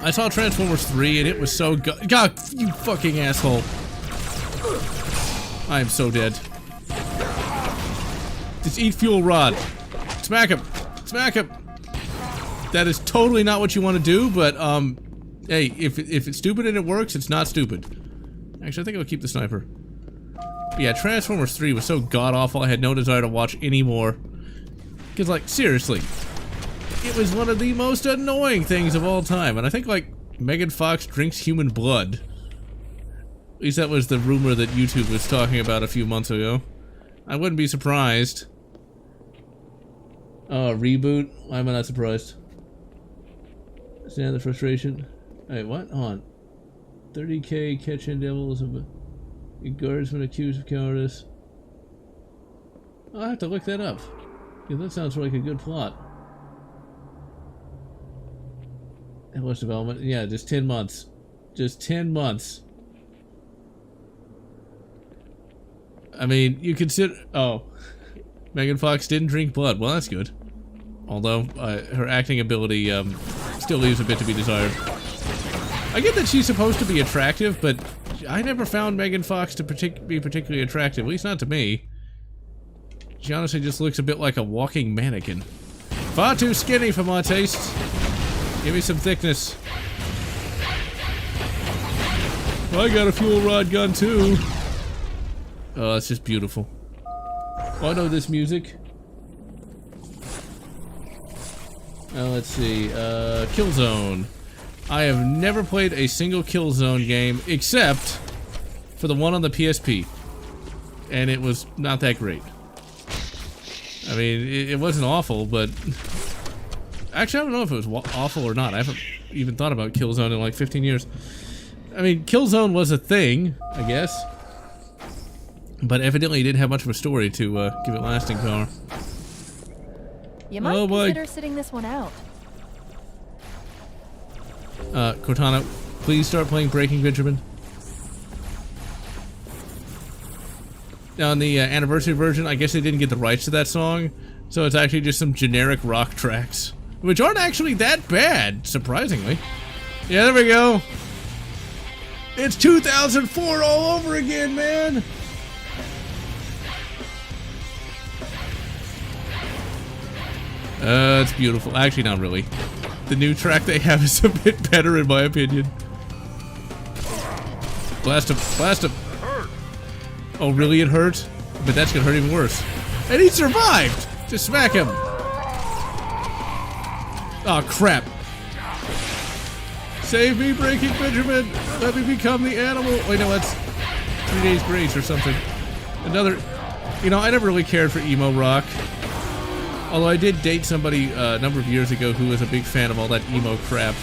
I saw Transformers 3, and it was so good. God, you fucking asshole. I am so dead. Just eat fuel rod. Smack him. Smack him. That is totally not what you want to do, but, hey, if it's stupid and it works, it's not stupid. Actually, I think I'll keep the sniper. But yeah, Transformers 3 was so god-awful, I had no desire to watch anymore. Because, like, seriously, it was one of the most annoying things of all time. And I think, like, Megan Fox drinks human blood. At least that was the rumor that YouTube was talking about a few months ago. I wouldn't be surprised. Oh, reboot? Why am I not surprised? Stand the frustration. Wait, what? Hold on. 30K catch-in devils of a guardsman accused of cowardice. I'll have to look that up. Yeah, that sounds like a good plot. How much development? Yeah, just 10 months. Just 10 months. I mean, you consider... Oh. Megan Fox didn't drink blood. Well, that's good. Although, her acting ability, still leaves a bit to be desired. I get that she's supposed to be attractive, but I never found Megan Fox to be particularly attractive. At least not to me. She honestly just looks a bit like a walking mannequin. Far too skinny for my taste. Give me some thickness. I got a fuel rod gun too. Oh, it's just beautiful. Oh, I know this music. Let's see. Killzone. I have never played a single Killzone game except for the one on the PSP. And it was not that great. I mean, it wasn't awful, but... Actually, I don't know if it was awful or not. I haven't even thought about Killzone in like 15 years. I mean, Killzone was a thing, I guess. But evidently it didn't have much of a story to give it lasting power. You might consider sitting this one out. Cortana, please start playing Breaking Benjamin. Now, in the anniversary version, I guess they didn't get the rights to that song, so it's actually just some generic rock tracks, which aren't actually that bad, surprisingly. Yeah, there we go. It's 2004 all over again, man. It's beautiful. Actually, not really. The new track they have is a bit better, in my opinion. Blast him. Blast him. Oh, really? It hurt? But that's gonna hurt even worse. And he survived! Just smack him. Oh, crap. Save me, Breaking Benjamin. Let me become the animal. Wait, no, that's 3 Days Grace or something. Another... You know, I never really cared for emo rock. Although I did date somebody a number of years ago who was a big fan of all that emo crap.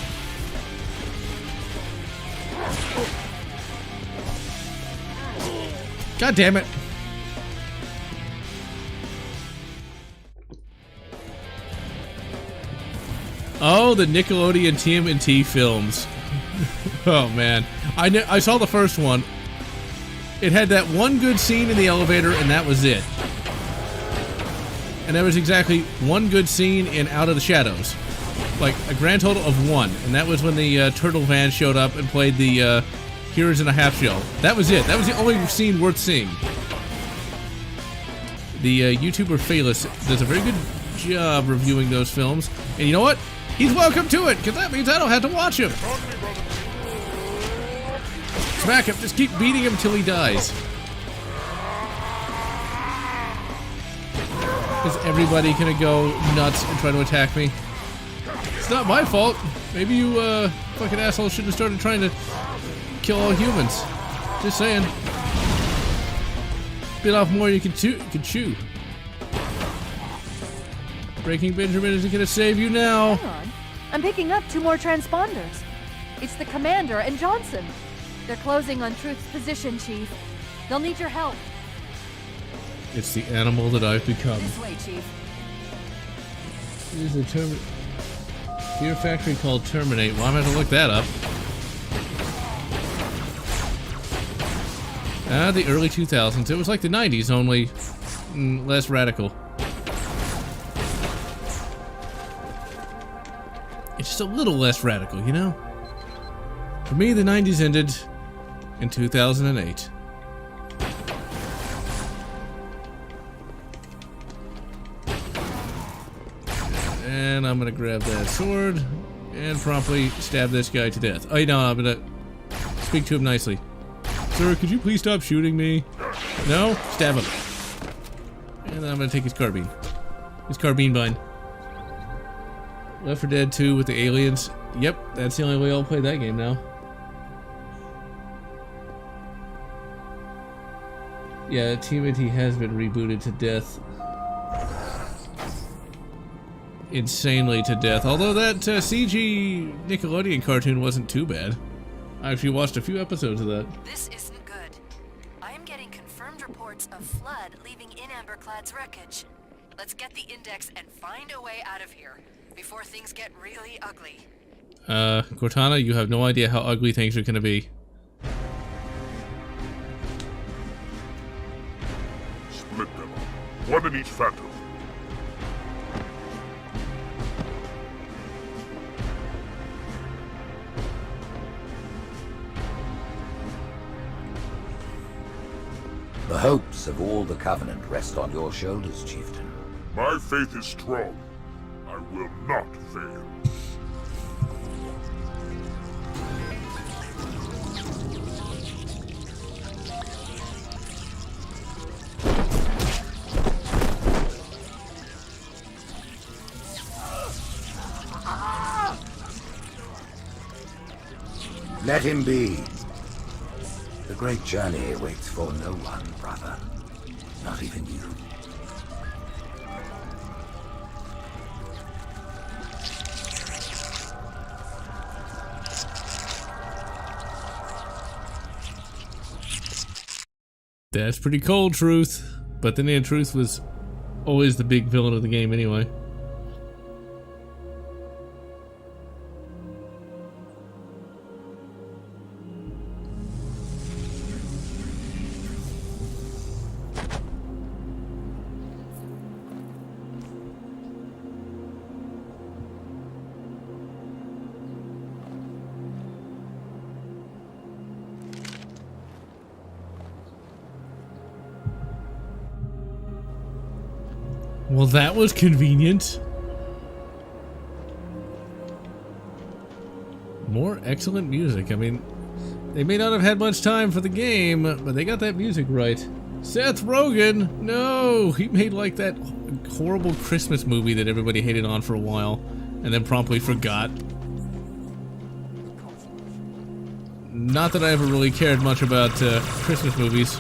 God damn it. Oh, the Nickelodeon TMNT films. Oh man. I saw the first one. It had that one good scene in the elevator and that was it. And there was exactly one good scene in Out of the Shadows. Like, a grand total of one. And that was when the Turtle Van showed up and played the Heroes in a Half Shell. That was it. That was the only scene worth seeing. The YouTuber Phalus does a very good job reviewing those films. And you know what? He's welcome to it, because that means I don't have to watch him. Smack him. Just keep beating him till he dies. Is everybody gonna go nuts and try to attack me? It's not my fault. Maybe you, fucking assholes shouldn't have started trying to kill all humans. Just saying. Bit off more you can chew. Breaking Benjamin isn't gonna save you now. Hang on. I'm picking up 2 more transponders. It's the Commander and Johnson. They're closing on Truth's position, Chief. They'll need your help. It's the animal that I've become. This way, Chief. There's a fear factory called Terminate. Well, I'm gonna have to look that up. The early 2000s. It was like the 90s, only less radical. It's just a little less radical, you know? For me, the 90s ended in 2008. And I'm gonna grab that sword and promptly stab this guy to death. Oh, no, I'm gonna speak to him nicely. Sir, could you please stop shooting me? No? Stab him. And then I'm gonna take his carbine. His carbine bind. Left 4 Dead 2 with the aliens. Yep, that's the only way I'll play that game now. Yeah, TMNT has been rebooted to death. Insanely to death. Although that CG Nickelodeon cartoon wasn't too bad. I actually watched a few episodes of that. This isn't good. I am getting confirmed reports of flood leaving in Amberclad's wreckage. Let's get the index and find a way out of here before things get really ugly. Cortana, you have no idea how ugly things are gonna be. Split them up. 1 in each phantom. The hopes of all the Covenant rest on your shoulders, Chieftain. My faith is strong. I will not fail. Let him be. The great journey waits for no one, brother. Not even you. That's pretty cold, Truth. But then again, Truth was always the big villain of the game anyway. Well, that was convenient. More excellent music. I mean, they may not have had much time for the game, but they got that music right. Seth Rogen! No! He made like that horrible Christmas movie that everybody hated on for a while, and then promptly forgot. Not that I ever really cared much about Christmas movies.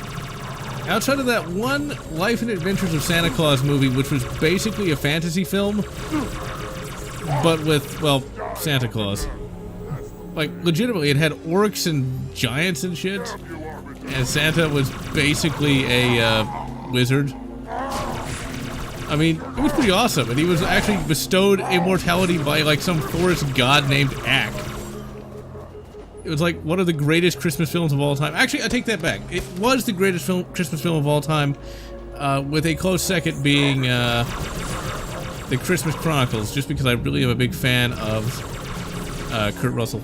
Outside of that one Life and Adventures of Santa Claus movie, which was basically a fantasy film, but with, well, Santa Claus. Like, legitimately, it had orcs and giants and shit, and Santa was basically a wizard. I mean, it was pretty awesome, and he was actually bestowed immortality by, like, some forest god named Ak. It was like one of the greatest Christmas films of all time. Actually, I take that back. It was the greatest Christmas film of all time, with a close second being The Christmas Chronicles, just because I really am a big fan of Kurt Russell.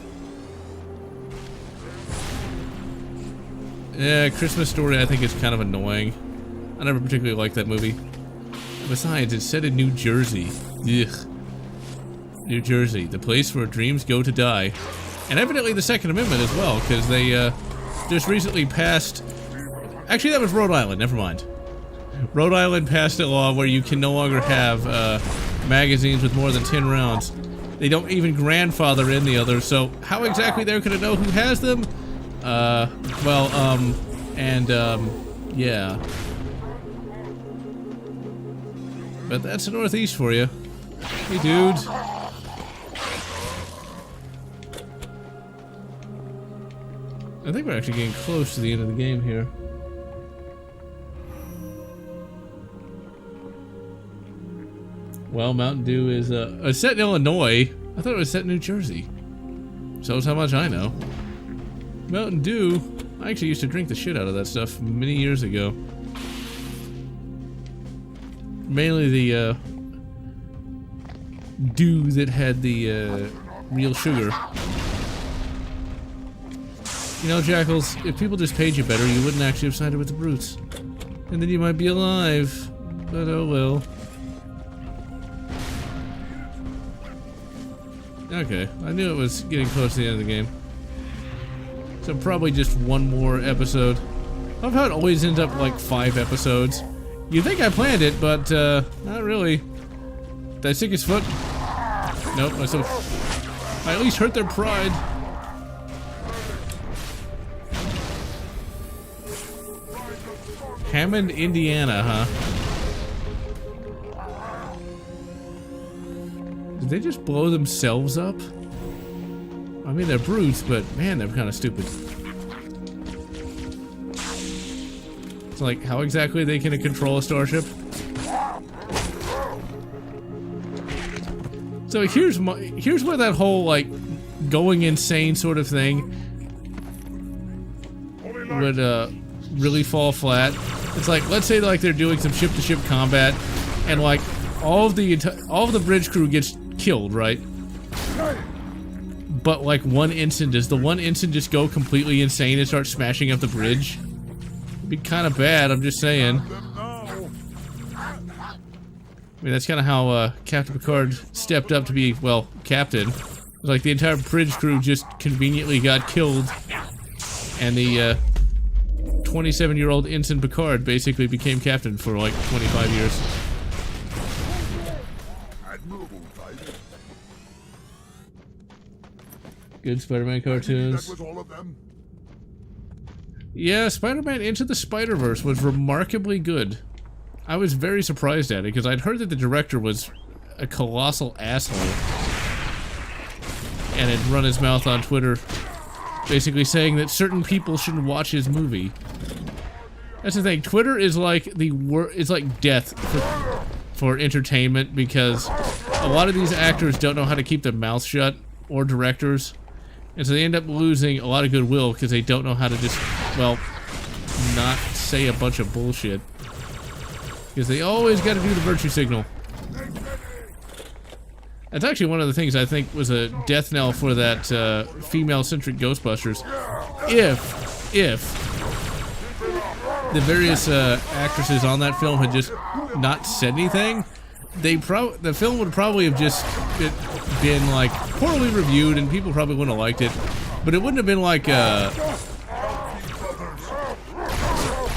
Yeah, Christmas Story I think is kind of annoying. I never particularly liked that movie. Besides, it's set in New Jersey. Ugh. New Jersey, the place where dreams go to die. And evidently the Second Amendment as well, because they just recently passed... Actually, that was Rhode Island, never mind. Rhode Island passed a law where you can no longer have magazines with more than 10 rounds. They don't even grandfather in the others, so how exactly they're going to know who has them? Yeah. But that's the Northeast for you. Hey, dude. I think we're actually getting close to the end of the game here. Well, Mountain Dew is set in Illinois. I thought it was set in New Jersey. Shows how much I know. Mountain Dew, I actually used to drink the shit out of that stuff many years ago. Mainly the Dew that had the real sugar. You know, Jackals, if people just paid you better, you wouldn't actually have sided with the brutes. And then you might be alive. But oh well. Okay, I knew it was getting close to the end of the game. So probably just one more episode. I love how it always ends up like 5 episodes. You think I planned it, but not really. Did I stick his foot? Nope, I at least hurt their pride. Hammond, Indiana, huh? Did they just blow themselves up? I mean, they're brutes, but man, they're kind of stupid. It's like, how exactly they can control a starship? So here's where that whole, like, going insane sort of thing would, really fall flat. It's like, let's say, like, they're doing some ship-to-ship combat, and, like, all of the bridge crew gets killed, right? But, like, one ensign, does the one ensign just go completely insane and start smashing up the bridge? It'd be kind of bad, I'm just saying. I mean, that's kind of how, Captain Picard stepped up to be, well, captain. Like, the entire bridge crew just conveniently got killed, and the, 27-year-old Ensign Picard basically became captain for, like, 25 years. Good Spider-Man cartoons. Yeah, Spider-Man Into the Spider-Verse was remarkably good. I was very surprised at it, because I'd heard that the director was a colossal asshole. And had run his mouth on Twitter, basically saying that certain people shouldn't watch his movie. That's the thing, Twitter is like it's like death for entertainment, because a lot of these actors don't know how to keep their mouths shut, or directors. And so they end up losing a lot of goodwill because they don't know how to just, well, not say a bunch of bullshit. Because they always got to do the virtue signal. That's actually one of the things I think was a death knell for that female-centric Ghostbusters. If the various actresses on that film had just not said anything, the film would probably have just been like poorly reviewed, and people probably wouldn't have liked it. But it wouldn't have been like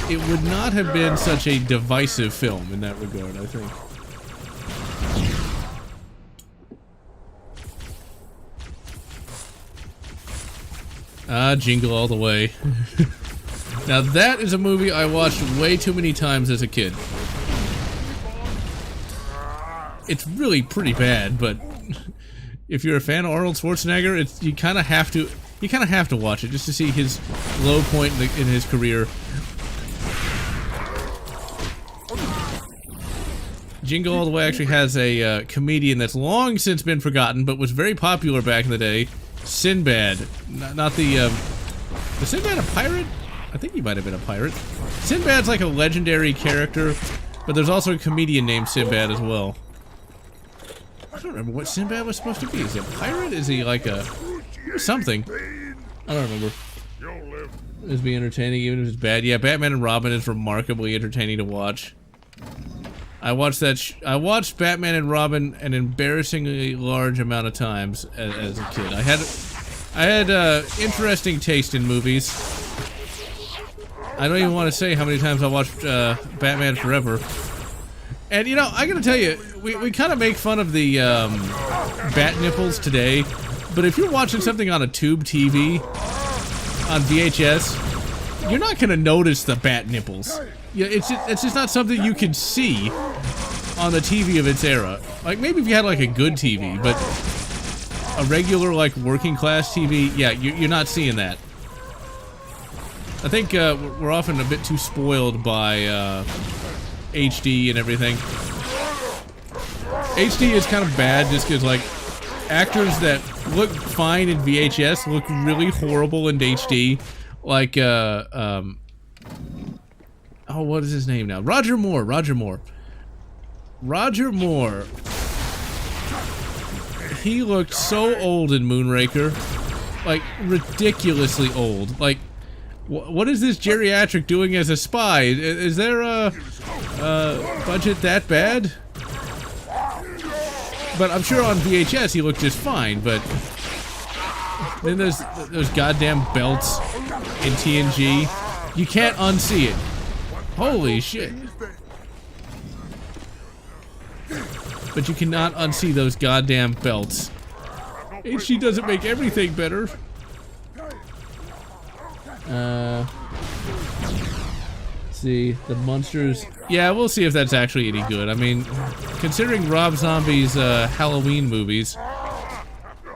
it would not have been such a divisive film in that regard, I think. Ah, Jingle All the Way. Now that is a movie I watched way too many times as a kid. It's really pretty bad, but if you're a fan of Arnold Schwarzenegger, you kind of have to watch it just to see his low point in his career. Jingle All the Way actually has a comedian that's long since been forgotten, but was very popular back in the day. Sinbad, not the Sinbad a pirate? I think he might have been a pirate. Sinbad's like a legendary character, but there's also a comedian named Sinbad as well. I don't remember what Sinbad was supposed to be. Is he a pirate? Is he like a something? I don't remember. It's be entertaining even if it's bad. Yeah, Batman and Robin is remarkably entertaining to watch. I watched I watched Batman and Robin an embarrassingly large amount of times as a kid. I had interesting taste in movies. I don't even want to say how many times I watched Batman Forever. And you know, I gotta tell you, we kind of make fun of the bat nipples today, but if you're watching something on a tube TV on VHS, you're not gonna notice the bat nipples. Yeah, it's just not something you can see on the TV of its era. Like, maybe if you had, like, a good TV, but a regular, like, working class TV, yeah, you're not seeing that. I think we're often a bit too spoiled by HD and everything. HD is kind of bad just because, like, actors that look fine in VHS look really horrible in HD. Like, oh, what is his name now? Roger Moore. He looked so old in Moonraker. Like, ridiculously old. Like, what is this geriatric doing as a spy? Is there a budget that bad? But I'm sure on VHS he looked just fine, but then there's those goddamn belts in TNG. You can't unsee it. Holy shit. But you cannot unsee those goddamn belts. HD doesn't make everything better. Let's see, the monsters. Yeah, we'll see if that's actually any good. I mean, considering Rob Zombie's Halloween movies,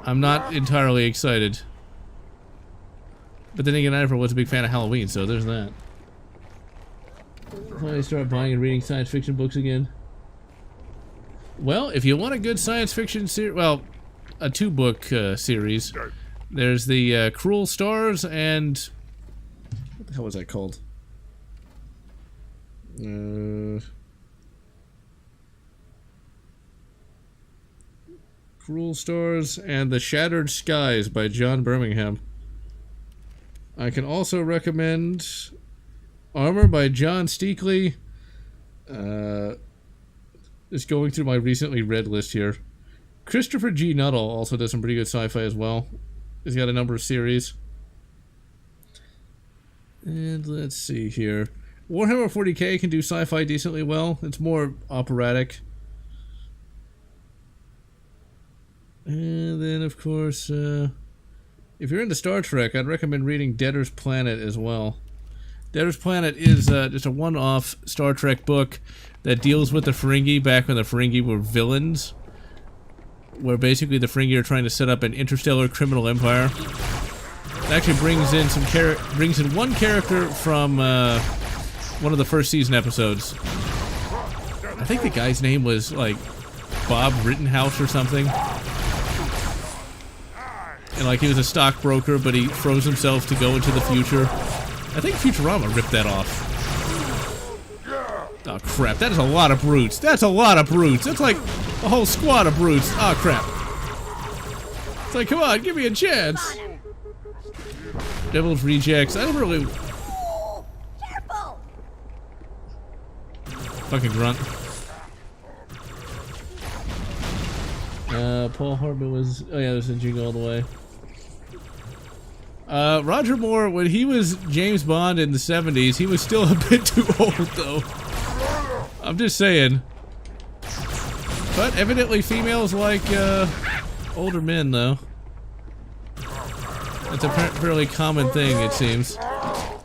I'm not entirely excited. But then again, I never was a big fan of Halloween, so there's that. Finally start buying and reading science fiction books again. Well, if you want a good science fiction series, well, a 2-book series, there's the Cruel Stars and what the hell was that called? Cruel Stars and The Shattered Skies by John Birmingham. I can also recommend Armor by John Steakley. Just going through my recently read list here. Christopher G. Nuttall also does some pretty good sci-fi as well. He's got a number of series. And let's see here. Warhammer 40k can do sci-fi decently well. It's more operatic. And then, of course, if you're into Star Trek, I'd recommend reading Debtor's Planet as well. Debtor's Planet is just a one-off Star Trek book that deals with the Ferengi back when the Ferengi were villains, where basically the Ferengi are trying to set up an interstellar criminal empire. It actually brings in one character from one of the first season episodes. I think the guy's name was like Bob Rittenhouse or something. And like he was a stockbroker, but he froze himself to go into the future. I think Futurama ripped that off. Oh crap, that is a lot of brutes. That's a lot of brutes. That's like a whole squad of brutes. Oh crap. It's like, come on, give me a chance. Devil's Rejects. I don't really... Careful! Fucking grunt. Paul Hartman was... Oh yeah, there's a Jingle All the Way. Roger Moore, when he was James Bond in the 70s, he was still a bit too old, though. I'm just saying. But evidently females like, older men, though. That's a fairly common thing, it seems. Oh,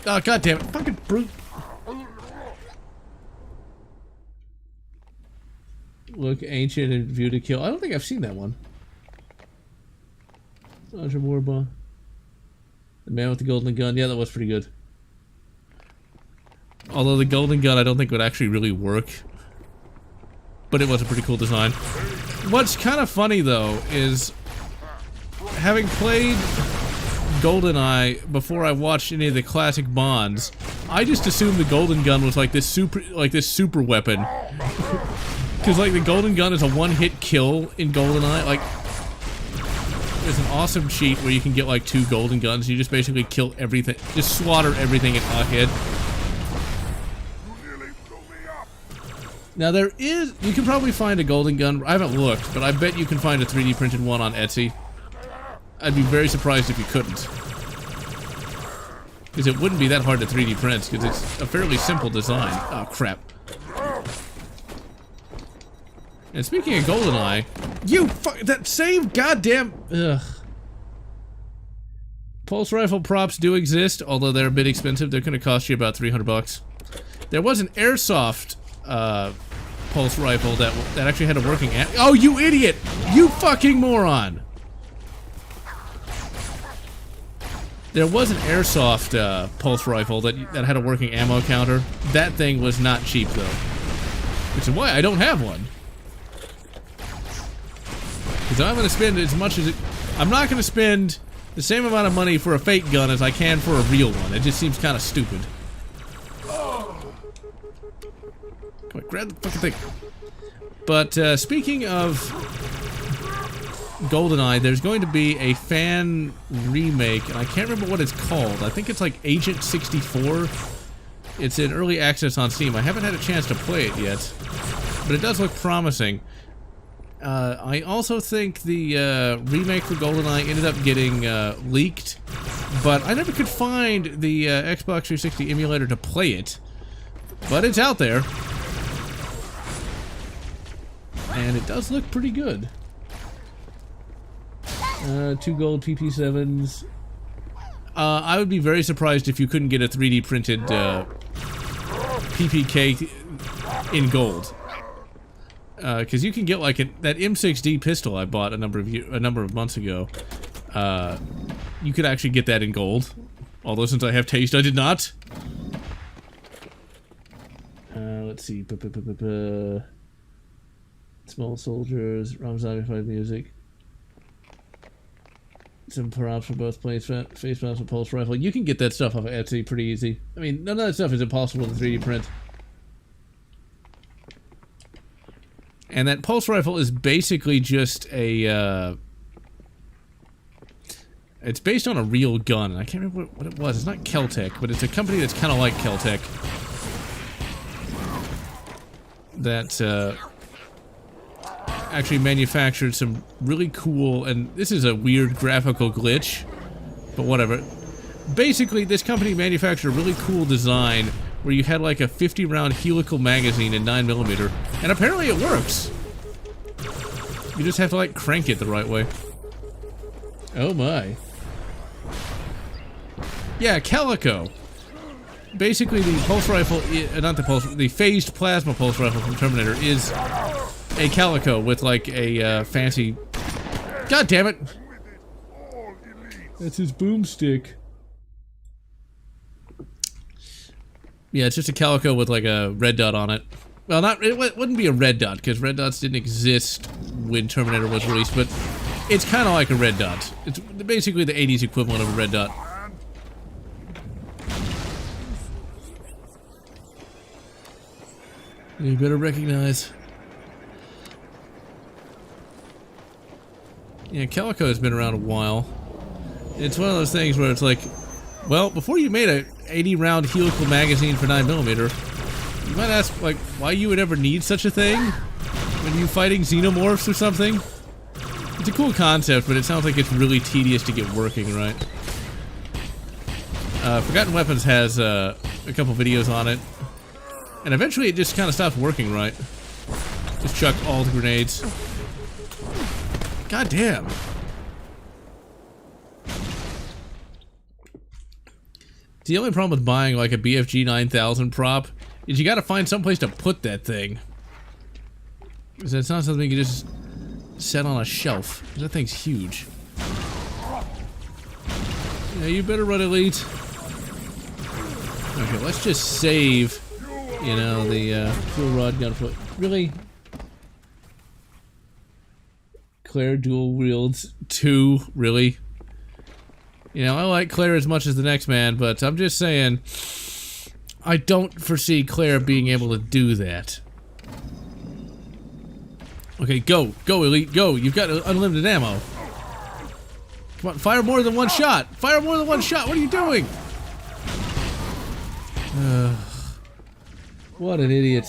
goddammit. Fucking brute. Look ancient and View to Kill. I don't think I've seen that one. Roger Moore, The Man with the Golden Gun. Yeah, that was pretty good. Although the Golden Gun I don't think would actually really work. But it was a pretty cool design. What's kind of funny though is having played GoldenEye before I watched any of the classic Bonds, I just assumed the Golden Gun was like this super weapon. Cause like the Golden Gun is a one-hit kill in GoldenEye. Like there's an awesome cheat where you can get like 2 Golden Guns. You just basically kill everything, just slaughter everything in a hit. Now there is, you can probably find a Golden Gun, I haven't looked, but I bet you can find a 3D printed one on Etsy. I'd be very surprised if you couldn't. Because it wouldn't be that hard to 3D print, because it's a fairly simple design. Oh crap. And speaking of GoldenEye, that same goddamn, ugh. Pulse rifle props do exist, although they're a bit expensive. They're gonna cost you about $300. There was an airsoft, pulse rifle that actually had a working oh, you idiot! You fucking moron! There was an airsoft pulse rifle that had a working ammo counter. That thing was not cheap, though. Which is why I don't have one. Because I'm going to spend as much as it... I'm not going to spend the same amount of money for a fake gun as I can for a real one. It just seems kind of stupid. Come on, grab the fucking thing. But speaking of GoldenEye, there's going to be a fan remake, and I can't remember what it's called. I think it's like Agent 64. It's in early access on Steam. I haven't had a chance to play it yet, but it does look promising. I also think the remake for GoldenEye ended up getting leaked, but I never could find the Xbox 360 emulator to play it. But it's out there. And it does look pretty good. 2 gold PP7s. I would be very surprised if you couldn't get a 3D printed PPK in gold. Because you can get like that M6D pistol I bought a number of months ago. You could actually get that in gold. Although since I have taste, I did not. Let's see. Small soldiers, Ramzan music. Some props for both face mounts and pulse rifle. You can get that stuff off of Etsy pretty easy. I mean, none of that stuff is impossible to 3D print. And that pulse rifle is basically just a, it's based on a real gun. I can't remember what it was. It's not Keltec, but it's a company that's kind of like Keltec. That, actually manufactured some really cool, and this is a weird graphical glitch, but whatever. Basically, this company manufactured a really cool design where you had like a 50-round helical magazine in 9mm, and apparently it works. You just have to like crank it the right way. Oh my. Yeah, Calico. Basically, the pulse rifle, not the pulse, the phased plasma pulse rifle from Terminator is a Calico with like a fancy... God damn it! That's his boomstick. Yeah, it's just a Calico with like a red dot on it. Well, it wouldn't be a red dot because red dots didn't exist when Terminator was released, but it's kind of like a red dot. It's basically the 80s equivalent of a red dot. You better recognize. Yeah, Calico has been around a while. It's one of those things where it's like, well, before you made a 80-round helical magazine for 9mm, you might ask, like, why you would ever need such a thing when you're fighting xenomorphs or something. It's a cool concept, but it sounds like it's really tedious to get working right. Forgotten Weapons has a couple videos on it, and eventually it just kind of stops working right. Just chuck all the grenades. God damn. The only problem with buying like a BFG 9000 prop is you gotta find some place to put that thing. Because it's not something you can just set on a shelf. That thing's huge. Yeah, you better run Elite. Okay, let's just save, you know, the fuel rod gun for... Really? Claire dual wields 2, really? You know, I like Claire as much as the next man, but I'm just saying, I don't foresee Claire being able to do that. Okay, go, Elite, go! You've got unlimited ammo. Come on, fire more than one shot! Fire more than one shot! What are you doing? What an idiot.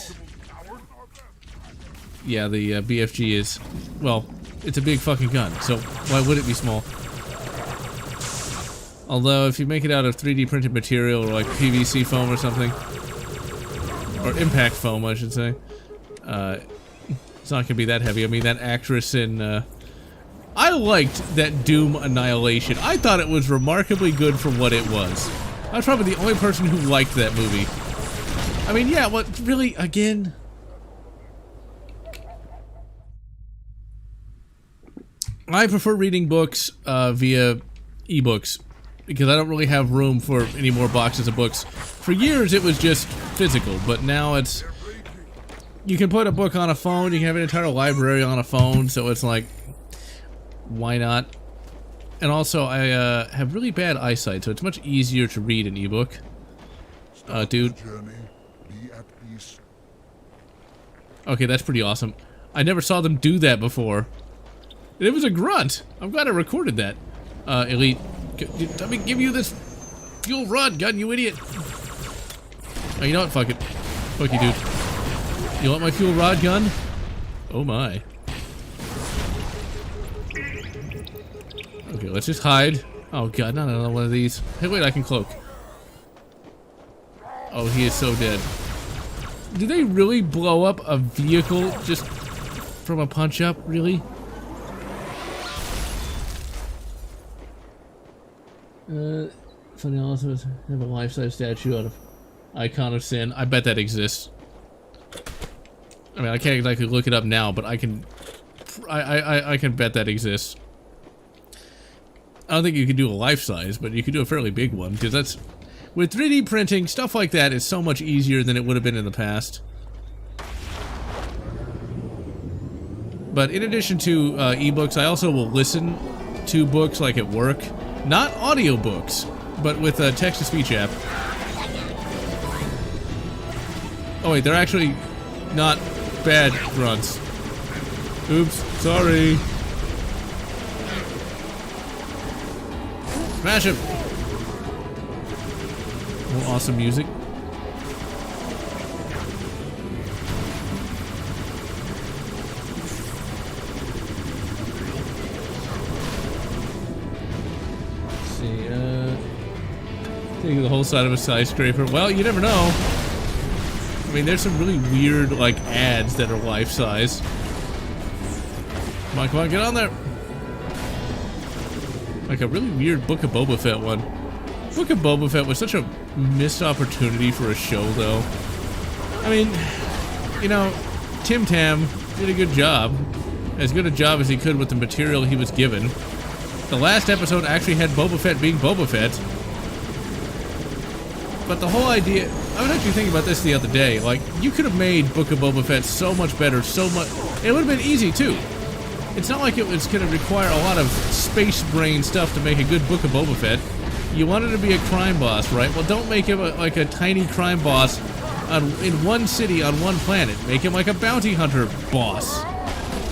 Yeah, the BFG is, well, it's a big fucking gun, so why would it be small? Although, if you make it out of 3D printed material, or like PVC foam or something, or impact foam, I should say, it's not gonna be that heavy. I mean, that actress in, I liked that Doom Annihilation. I thought it was remarkably good for what it was. I was probably the only person who liked that movie. I mean, yeah, what, really, again? I prefer reading books via ebooks. because I don't really have room for any more boxes of books. For years it was just physical, but now it's, you can put a book on a phone, you can have an entire library on a phone, so it's like, why not? And also I have really bad eyesight, so it's much easier to read an ebook. Dude. Okay, that's pretty awesome. I never saw them do that before. And it was a grunt. I'm glad I recorded that. Elite, let me give you this fuel rod gun, you idiot. Oh, you know what? Fuck it. Fuck you, dude. You want my fuel rod gun? Oh my. Okay, let's just hide. Oh god, not another one of these. Hey, wait, I can cloak. Oh, he is so dead. Did they really blow up a vehicle just from a punch-up? Really? Funny also have a life-size statue out of Icon of Sin. I bet that exists. I mean, I can't exactly look it up now, but I can... I can bet that exists. I don't think you can do a life-size, but you can do a fairly big one, because that's... With 3D printing, stuff like that is so much easier than it would have been in the past. But in addition to ebooks, I also will listen to books like at work. Not audiobooks, but with a text-to-speech app. Oh wait, they're actually not bad grunts. Oops, sorry. Smash him! More awesome music. Let's see, taking the whole side of a skyscraper. Well, you never know. I mean, there's some really weird, like, ads that are life-size. Come on, get on there! Like a really weird Book of Boba Fett one. Book of Boba Fett was such a missed opportunity for a show, though. I mean, you know, Tim Tam did a good job. As good a job as he could with the material he was given. The last episode actually had Boba Fett being Boba Fett. But the whole idea... I was actually thinking about this the other day. Like, you could have made Book of Boba Fett so much better, so much... It would have been easy, too. It's not like it was going to require a lot of space brain stuff to make a good Book of Boba Fett. You wanted to be a crime boss, right? Well, don't make him like a tiny crime boss in one city on one planet. Make him like a bounty hunter boss,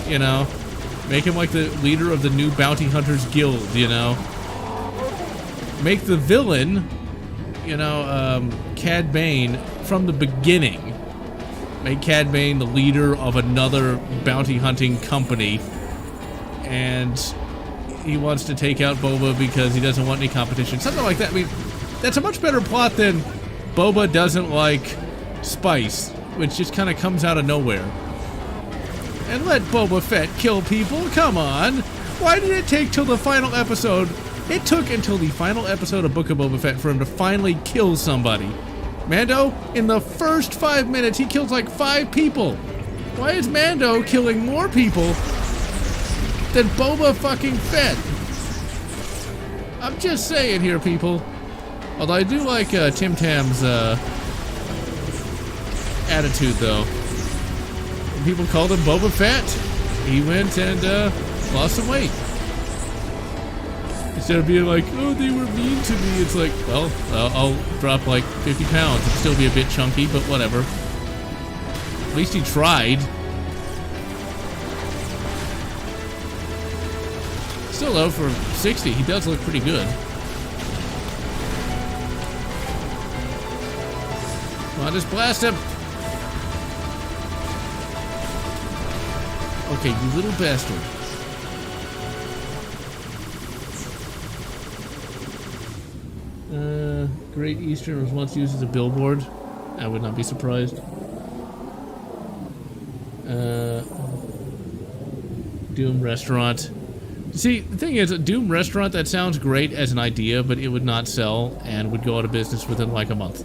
you know? Make him like the leader of the new bounty hunters guild, you know? Make the villain, you know, Cad Bane from the beginning. Make Cad Bane the leader of another bounty hunting company. And he wants to take out Boba because he doesn't want any competition. Something like that. I mean, that's a much better plot than Boba doesn't like spice, which just kind of comes out of nowhere. And let Boba Fett kill people? Come on! Why did it take till the final episode? It took until the final episode of Book of Boba Fett for him to finally kill somebody. Mando, in the first 5 minutes, he kills like 5 people. Why is Mando killing more people than Boba fucking Fett? I'm just saying here, people. Although I do like Tim Tam's attitude, though. When people called him Boba Fett, he went and lost some weight. Instead of being like, oh, they were mean to me, it's like, well, I'll drop like 50 pounds and still be a bit chunky, but whatever. At least he tried. Still, though, for 60, he does look pretty good. Come on, just blast him. Okay, you little bastard. Great Eastern was once used as a billboard. I would not be surprised. Doom Restaurant. See, the thing is, a Doom Restaurant, that sounds great as an idea, but it would not sell and would go out of business within like a month.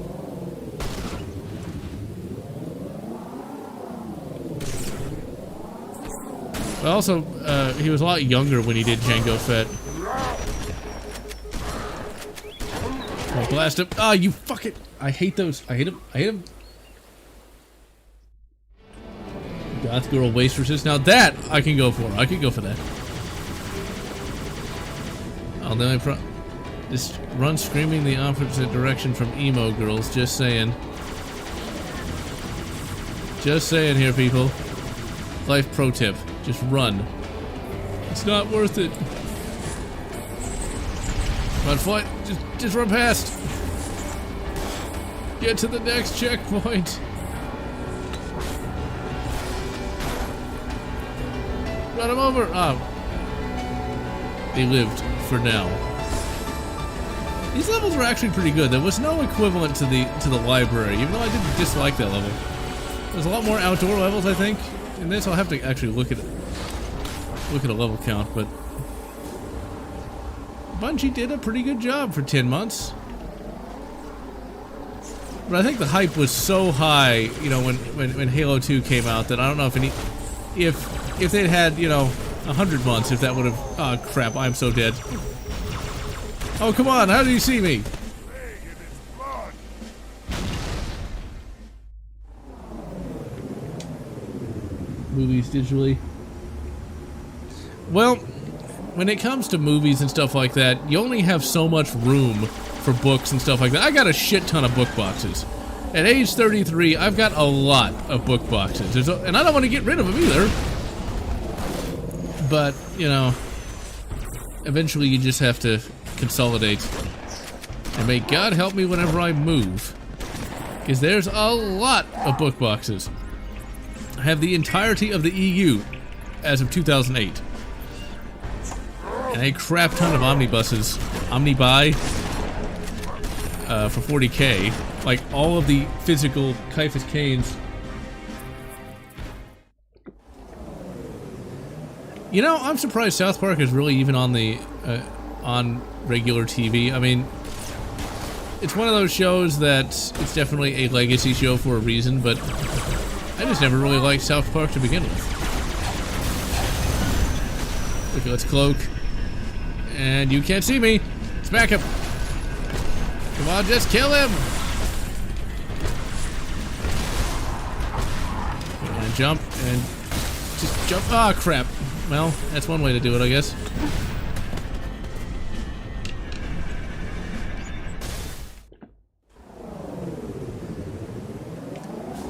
But also, he was a lot younger when he did Jango Fett. Oh, blast him. Ah, you fucking... I hate those. I hate him. I hate him. Goth girl waist resist. Now that I can go for. I can go for that. Oh, then I just run screaming the opposite direction from emo girls. Just saying. Just saying here, people. Life pro tip. Just run. It's not worth it. Run, flight. Just run past. Get to the next checkpoint. Run him over. Oh. They lived for now. These levels were actually pretty good. There was no equivalent to the library, even though I didn't dislike that level. There's a lot more outdoor levels, I think. In this, I'll have to actually look at a level count, but Bungie did a pretty good job for 10 months. But I think the hype was so high, you know, when Halo 2 came out, that I don't know if they'd had, you know, 100 months, if that would have... Oh, crap, I'm so dead. Oh, come on, how do you see me? Movies digitally. Well, when it comes to movies and stuff like that, you only have so much room for books and stuff like that. I got a shit ton of book boxes. At age 33, I've got a lot of book boxes. And I don't want to get rid of them either. But, you know, eventually you just have to consolidate. And may God help me whenever I move. Because there's a lot of book boxes. I have the entirety of the EU as of 2008. And a crap ton of omnibuses. Omnibuy. For 40k. Like all of the physical Caiaphas Canes. You know, I'm surprised South Park is really even on the on regular TV. I mean, it's one of those shows that it's definitely a legacy show for a reason, but I just never really liked South Park to begin with. Okay, let's cloak. And you can't see me. Smack him. Come on, just kill him. And jump and just jump. Ah, crap. Well, that's one way to do it, I guess.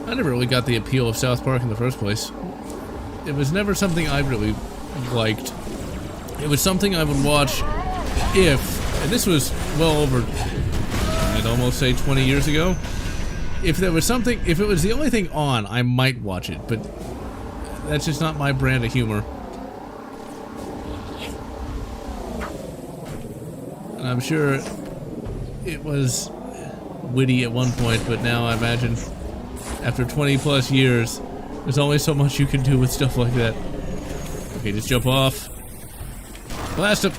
I never really got the appeal of South Park in the first place. It was never something I really liked. It was something I would watch if, and this was well over, I'd almost say 20 years ago. If there was something, if it was the only thing on, I might watch it, but that's just not my brand of humor. And I'm sure it was witty at one point, but now I imagine after 20 plus years, there's only so much you can do with stuff like that. Okay, just jump off. Blast him!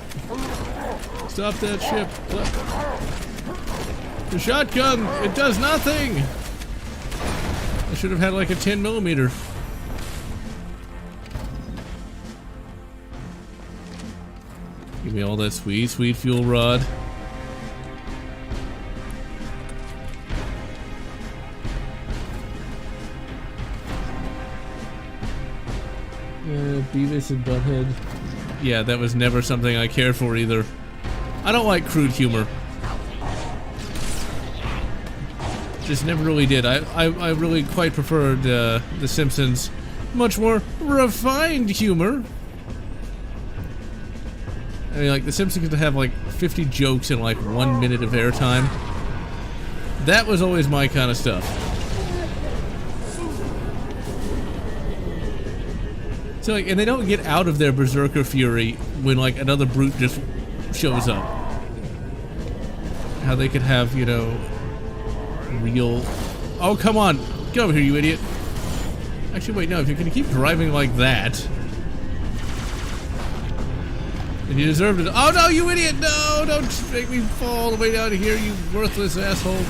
Stop that ship! The shotgun! It does nothing! I should have had like a 10mm. Give me all that sweet, sweet fuel rod. Beavis and Butthead. Yeah, that was never something I cared for either. I don't like crude humor. Just never really did. I really quite preferred The Simpsons' much more refined humor. I mean, like, The Simpsons could have like 50 jokes in like 1 minute of airtime. That was always my kind of stuff. So, like, and they don't get out of their berserker fury when, like, another brute just shows up. How they could have, you know, real... Oh, come on! Get over here, you idiot! Actually, wait, no, if you're gonna keep driving like that... then you deserve it. Oh, no, you idiot! No! Don't make me fall all the way down here, you worthless asshole!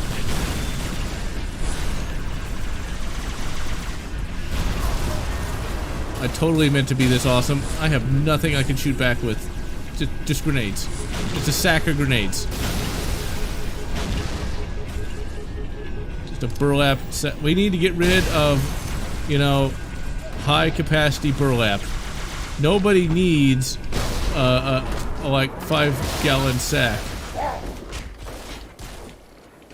I totally meant to be this awesome. I have nothing I can shoot back with. Just grenades. Just a sack of grenades. The burlap set. We need to get rid of, you know, high capacity burlap. Nobody needs a like 5-gallon sack.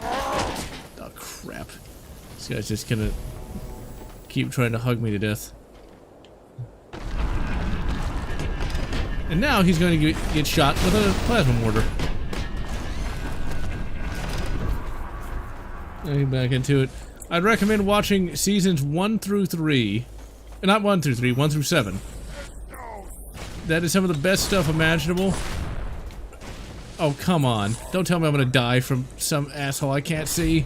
Oh crap. This guy's just gonna keep trying to hug me to death. And now he's going to get shot with a plasma mortar. Getting back into it. I'd recommend watching seasons 1 through 3. Not 1 through 3, 1 through 7. That is some of the best stuff imaginable. Oh, come on. Don't tell me I'm gonna die from some asshole I can't see.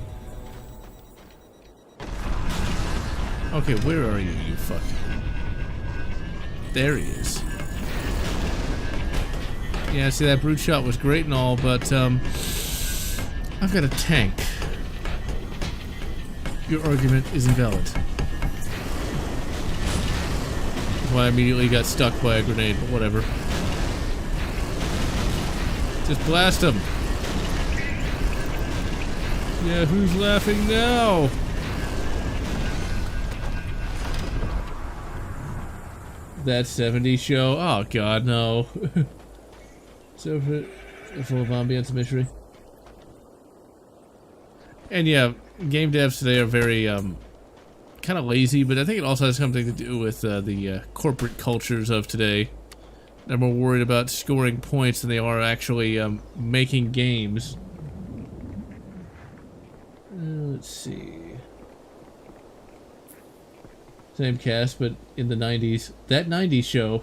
Okay, where are you, you fuck? There he is. Yeah, see, that brute shot was great and all, but, I've got a tank. Your argument is invalid. That's why I immediately got stuck by a grenade, but whatever. Just blast him. Yeah, who's laughing now? That 70s show? Oh god, no. So full of ambience and mystery. And yeah, game devs today are very kind of lazy, but I think it also has something to do with the corporate cultures of today. They're more worried about scoring points than they are actually making games. Let's see. Same cast, but in the 90s. That 90s show.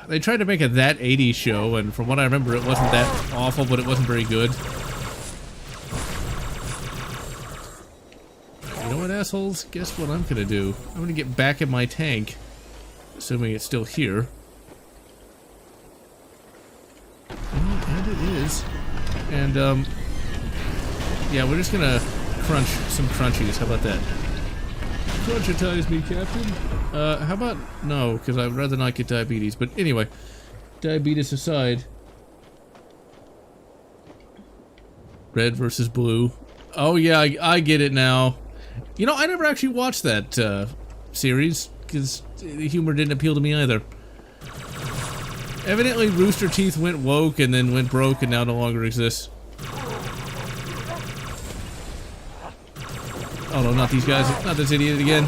They tried to make a That 80s show, and from what I remember, it wasn't that awful, but it wasn't very good. You know what, assholes? Guess what I'm gonna do? I'm gonna get back in my tank, assuming it's still here. And it is. And, yeah, we're just gonna crunch some crunchies. How about that? Crunchitize me, Captain. How about... No, because I'd rather not get diabetes. But anyway, diabetes aside. Red versus blue. Oh yeah, I get it now. You know, I never actually watched that series, because the humor didn't appeal to me either. Evidently, Rooster Teeth went woke and then went broke and now no longer exists. Oh no, not these guys. Not this idiot again.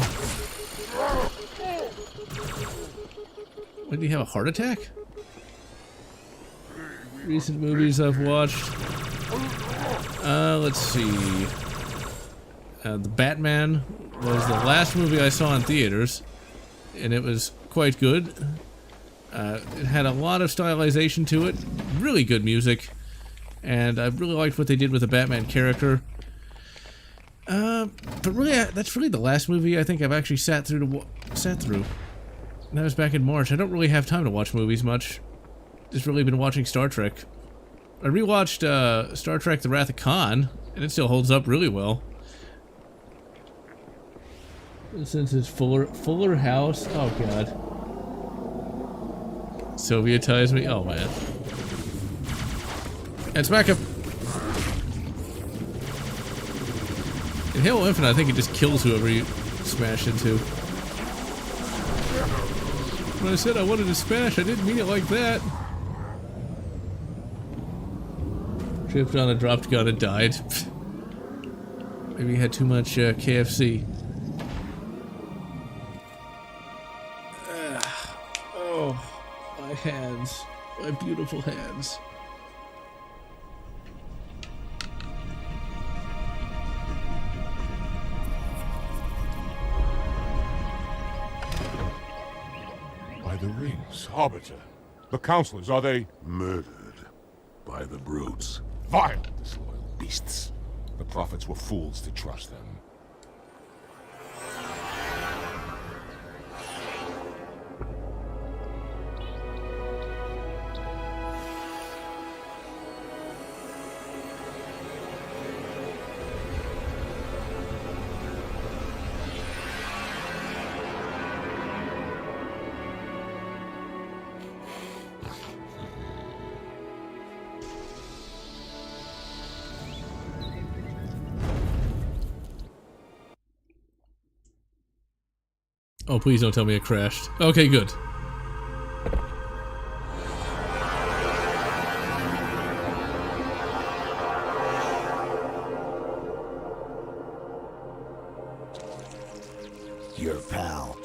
What, did he have a heart attack? Recent movies I've watched. Let's see. The Batman was the last movie I saw in theaters, and it was quite good. It had a lot of stylization to it, really good music, and I really liked what they did with the Batman character. But really, that's really the last movie I think I've actually sat through. And that was back in March. I don't really have time to watch movies much. Just really been watching Star Trek. I rewatched Star Trek: The Wrath of Khan, and it still holds up really well. Since it's Fuller House, oh god. Sovietize me, oh man. And smack him. In Halo Infinite, I think it just kills whoever you smash into. When I said I wanted to smash, I didn't mean it like that. Tripped on a dropped gun and died. Maybe he had too much KFC. Oh, my hands. My beautiful hands. By the rings, Arbiter. The counselors, are they... Murdered by the brutes. Vile, disloyal beasts. The prophets were fools to trust them. Oh, please don't tell me it crashed. Okay, good. Your pal.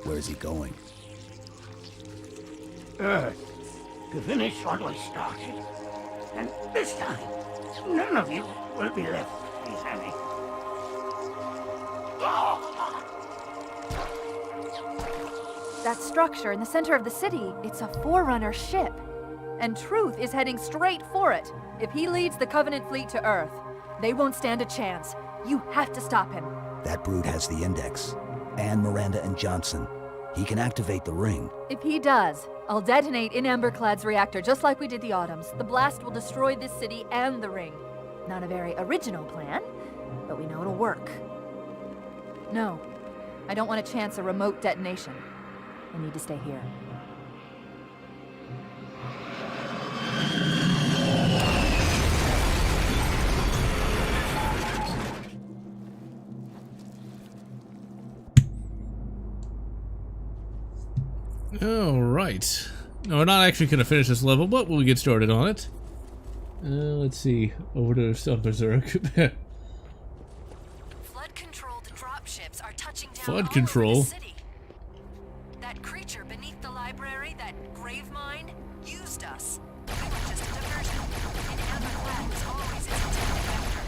Where's he going? Earth, to finish what we started. And this time, none of you will be left behind. That structure in the center of the city, it's a Forerunner ship. And Truth is heading straight for it. If he leads the Covenant fleet to Earth, they won't stand a chance. You have to stop him. That brute has the Index. And Miranda and Johnson. He can activate the ring. If he does, I'll detonate in Emberclad's reactor just like we did the Autumns. The blast will destroy this city and the ring. Not a very original plan, but we know it'll work. No, I don't want to chance a remote detonation. I need to stay here. Alright. No, we're not actually going to finish this level, but we'll get started on it. Let's see. Over to some Berserk. Flood-controlled dropships are touching down Flood all control? over the city. That creature beneath the library, that grave mine, used us. We were just a diversion. And Everclad was always its intended vector.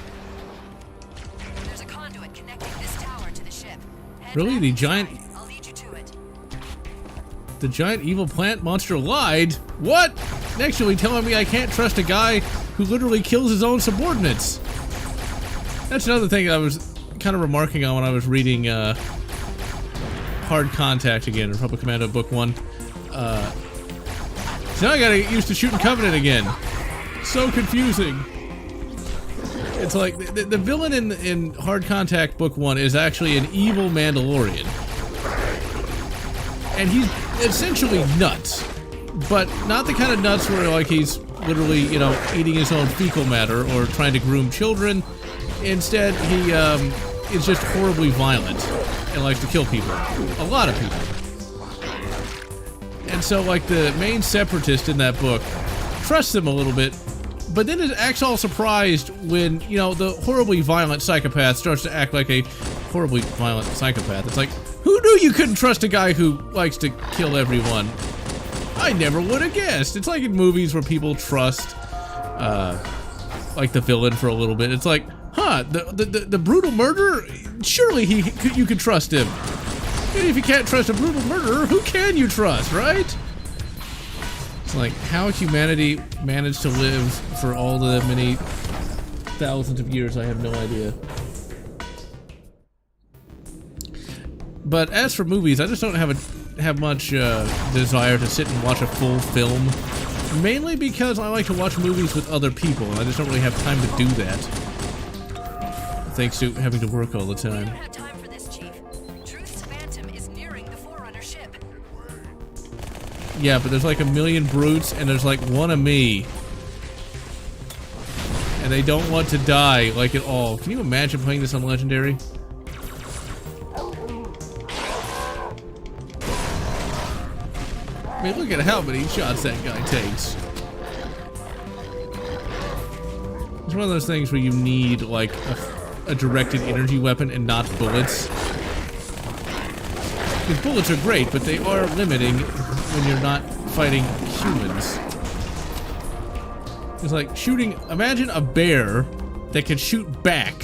There's a conduit connecting this tower to the ship. Head Really? back The inside. giant... I'll lead you to it. The giant evil plant monster lied? What? Next you'll be telling me I can't trust a guy who literally kills his own subordinates. That's another thing I was kind of remarking on when I was reading Hard Contact again, Republic Commando Book 1. So now I gotta get used to shooting Covenant again. So confusing. It's like, the villain in Hard Contact Book 1 is actually an evil Mandalorian. And he's essentially nuts, but not the kind of nuts where like he's literally, you know, eating his own fecal matter or trying to groom children. Instead, he is just horribly violent and likes to kill people, a lot of people. And so, like, the main separatist in that book trusts him a little bit, but then it acts all surprised when, you know, the horribly violent psychopath starts to act like a horribly violent psychopath. It's like, who knew you couldn't trust a guy who likes to kill everyone? I never would have guessed. It's like in movies where people trust, like the villain for a little bit. It's like, huh, the brutal murderer? Surely you could trust him. And if you can't trust a brutal murderer, who can you trust, right? It's like how humanity managed to live for all the many thousands of years, I have no idea. But as for movies, I just don't have much desire to sit and watch a full film. Mainly because I like to watch movies with other people, and I just don't really have time to do that. Thanks to having to work all the We time. don't have time for this, Chief. Truth's Phantom is nearing the Forerunner ship. Yeah, but there's like a million brutes, and there's like one of me. And they don't want to die, like at all. Can you imagine playing this on Legendary? I mean, look at how many shots that guy takes. It's one of those things where you need, like, a directed energy weapon and not bullets. Because bullets are great, but they are limiting when you're not fighting humans. It's like shooting... Imagine a bear that can shoot back.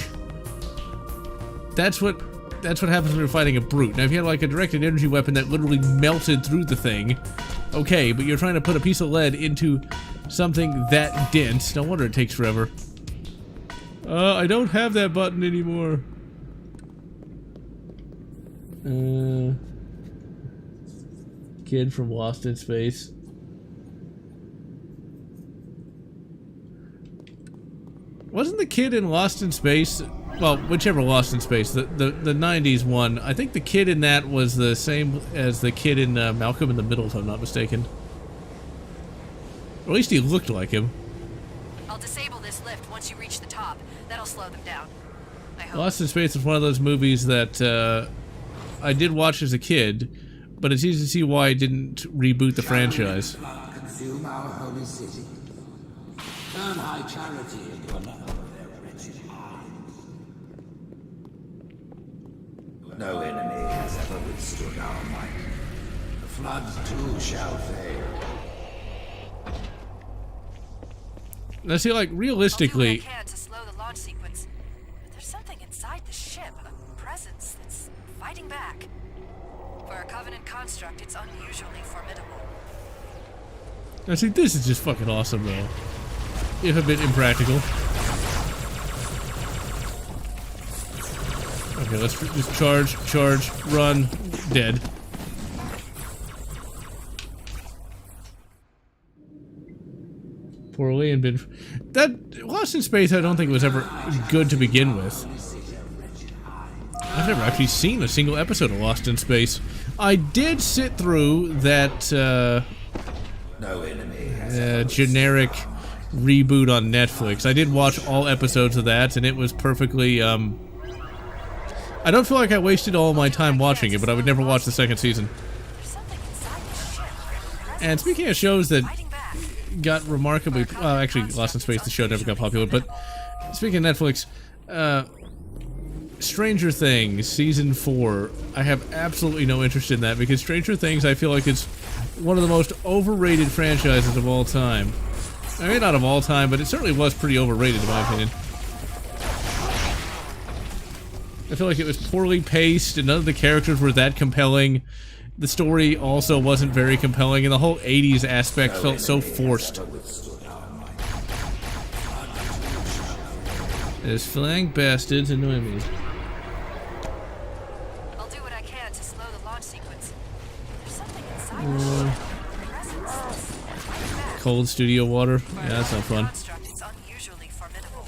That's what happens when you're fighting a brute. Now, if you had like a directed energy weapon that literally melted through the thing, okay, but you're trying to put a piece of lead into something that dense. No wonder it takes forever. I don't have that button anymore. Kid from Lost in Space. Wasn't the kid in Lost in Space... Well, whichever Lost in Space, the 90s one, I think the kid in that was the same as the kid in Malcolm in the Middle, if I'm not mistaken. Or at least he looked like him. I'll disable this lift once you reach the top. That'll slow them down. I hope. Lost in Space is one of those movies that I did watch as a kid, but it's easy to see why I didn't reboot the franchise. Blood consume our holy city. Turn high charity into another of their wretched hides. No enemy has ever withstood our might. The floods too shall fail. Now see, like, I'll do realistically, what I can to slow the launch sequence, but there's something inside the ship, a presence that's fighting back. For a Covenant construct, it's unusually formidable. now see, this is just fucking awesome, though. If a bit impractical. Okay, let's just charge, run, dead. Poorly and been... That Lost in Space, I don't think was ever good to begin with. I've never actually seen a single episode of Lost in Space. I did sit through that, No enemy has generic reboot on Netflix. I did watch all episodes of that, and it was perfectly, I don't feel like I wasted all my time watching it, but I would never watch the second season. There's something inside the ship, a presence And speaking of shows that fighting back. got remarkably, actually, Lost in Space, the show never got popular, but speaking of Netflix, Stranger Things Season 4, I have absolutely no interest in that, because Stranger Things, I feel like it's one of the most overrated franchises of all time. I mean, not of all time, but it certainly was pretty overrated in my opinion. I feel like it was poorly paced, and none of the characters were that compelling. The story also wasn't very compelling, and the whole 80s aspect felt so forced. Those flying bastards annoy me. I'll do what I can to slow the launch sequence. There's something inside the ship, a presence that's fighting back. Cold studio water? For Yeah, that's a not fun. construct, it's unusually formidable.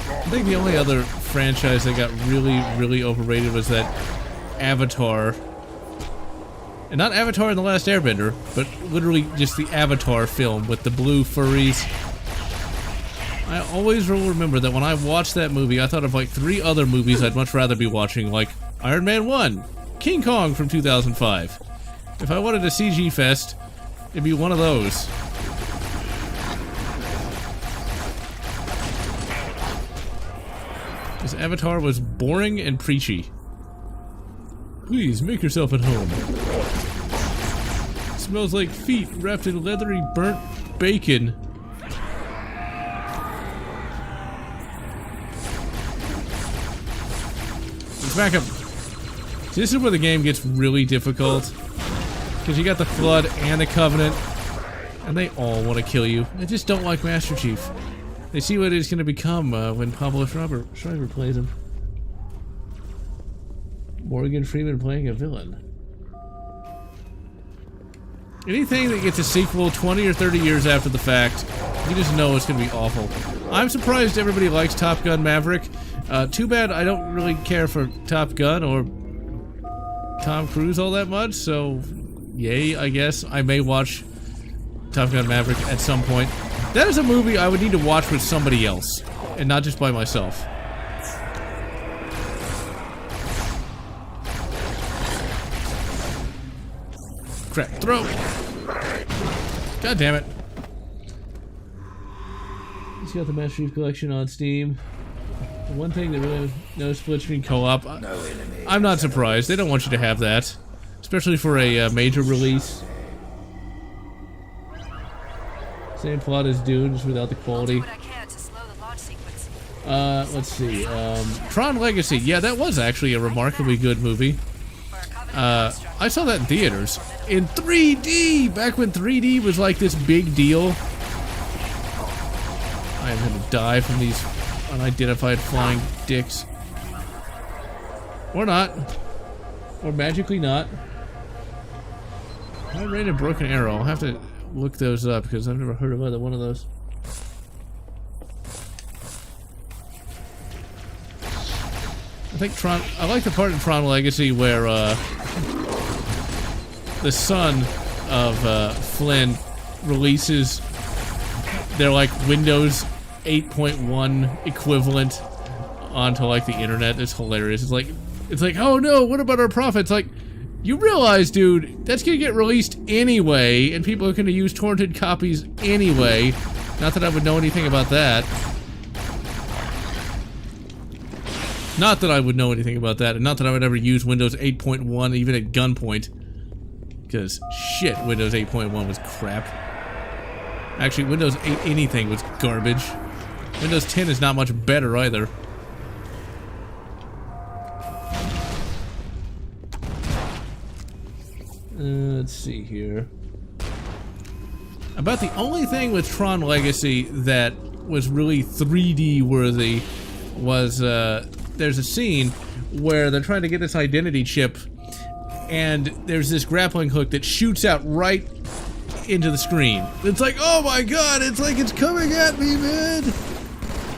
I think the only other franchise that got really overrated was that Avatar. And not Avatar and the Last Airbender, but literally just the Avatar film with the blue furries. I always will remember that when I watched that movie, I thought of like 3 other movies I'd much rather be watching, like Iron Man 1, King Kong from 2005. If I wanted a CG fest, it'd be one of those. This Avatar was boring and preachy. Please, make yourself at home. It smells like feet wrapped in leathery burnt bacon. Let's back up. See, this is where the game gets really difficult. Because you got the Flood and the Covenant, and they all want to kill you. They just don't like Master Chief. They see what it's going to become when Pablo Schreiber plays him. Morgan Freeman playing a villain. Anything that gets a sequel 20 or 30 years after the fact, you just know it's going to be awful. I'm surprised everybody likes Top Gun Maverick. Too bad I don't really care for Top Gun or Tom Cruise all that much, so yay, I guess. I may watch Top Gun Maverick at some point. That is a movie I would need to watch with somebody else, and not just by myself. Crap, throw! God damn it. He's got the Master Chief Collection on Steam. The one thing that really no split screen co-op. I'm not surprised. They don't want you to have that. Especially for a major release. Same plot as Dune, just without the quality. What I can to slow the launch sequence. Let's see. Tron Legacy. Yeah, that was actually a remarkably good movie. For a Covenant construct, I saw that in theaters. In 3D! Back when 3D was like this big deal. I am gonna die from these unidentified flying dicks. Or not. Or magically not. I ran a broken arrow. I'll have to look those up because I've never heard of either one of those. I think I like the part in Tron Legacy where the son of Flynn releases their like Windows 8.1 equivalent onto like the internet is hilarious. It's like, oh no, what about our profits? Like, you realize, dude, that's gonna get released anyway, and people are gonna use torrented copies anyway. Not that I would know anything about that. Not that I would know anything about that, and not that I would ever use Windows 8.1 even at gunpoint. Because, shit, Windows 8.1 was crap. Actually, Windows 8 anything was garbage. Windows 10 is not much better either. Let's see here. About the only thing with Tron Legacy that was really 3D worthy was there's a scene where they're trying to get this identity chip, and there's this grappling hook that shoots out right into the screen. It's like, oh my god, it's like it's coming at me, man!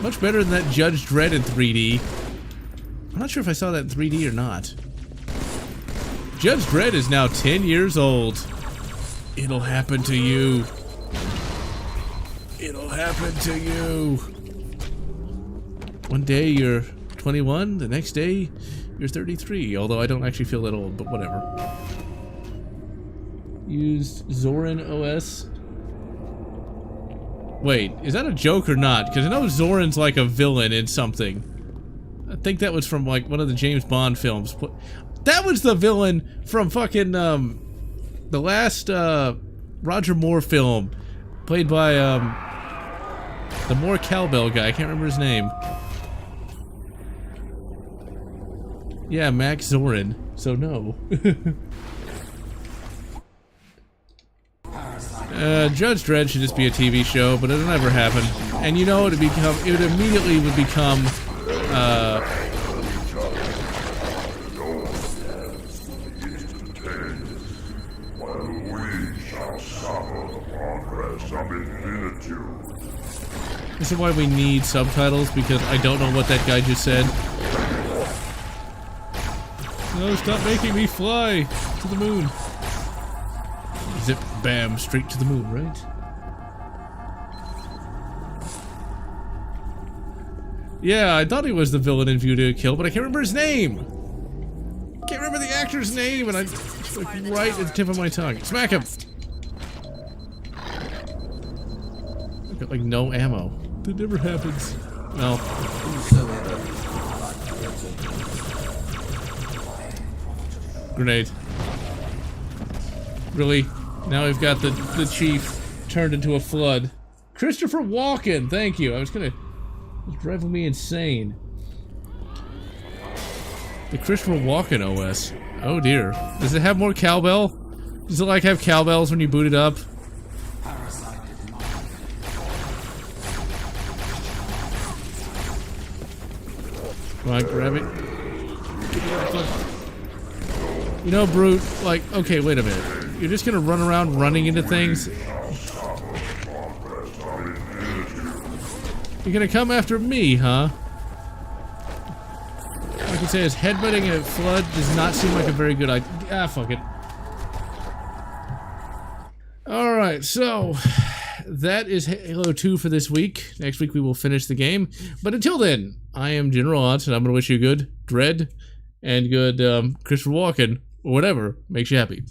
Much better than that Judge Dredd in 3D. I'm not sure if I saw that in 3D or not. Judge Dredd is now 10 years old. It'll happen to you. It'll happen to you. One day you're 21, the next day you're 33, although I don't actually feel that old, but whatever. Used Zorin OS. Wait, is that a joke or not? Because I know Zorin's like a villain in something. I think that was from like one of the James Bond films. That was the villain from fucking the last Roger Moore film, played by the Moore cowbell guy. I can't remember his name. Yeah, Max Zorin. So no. Judge Dredd should just be a TV show, but it'll never happen. And you know, it immediately would become This is why we need subtitles, because I don't know what that guy just said. No, stop making me fly to the moon. Zip, bam, straight to the moon, right? Yeah, I thought he was the villain in View to a Kill, but I can't remember his name! Can't remember the actor's name, and I'm like, right at the tip of my tongue. Smack him! I've got like no ammo. That never happens. No. Grenade. Really? Now we've got the chief turned into a flood. Christopher Walken, thank you. It's driving me insane. The Christopher Walken OS. Oh dear. Does it have more cowbell? Does it like have cowbells when you boot it up? Come on, grab it. You know, Brute, like, okay, wait a minute. You're just gonna run around running into things? You're gonna come after me, huh? I can say is headbutting a flood does not seem like a very good idea. Ah, fuck it. Alright, so that is Halo 2 for this week. Next week we will finish the game. But until then, I am GeneralLotz, and I'm gonna wish you good Dread and good Christopher Walken, or whatever makes you happy.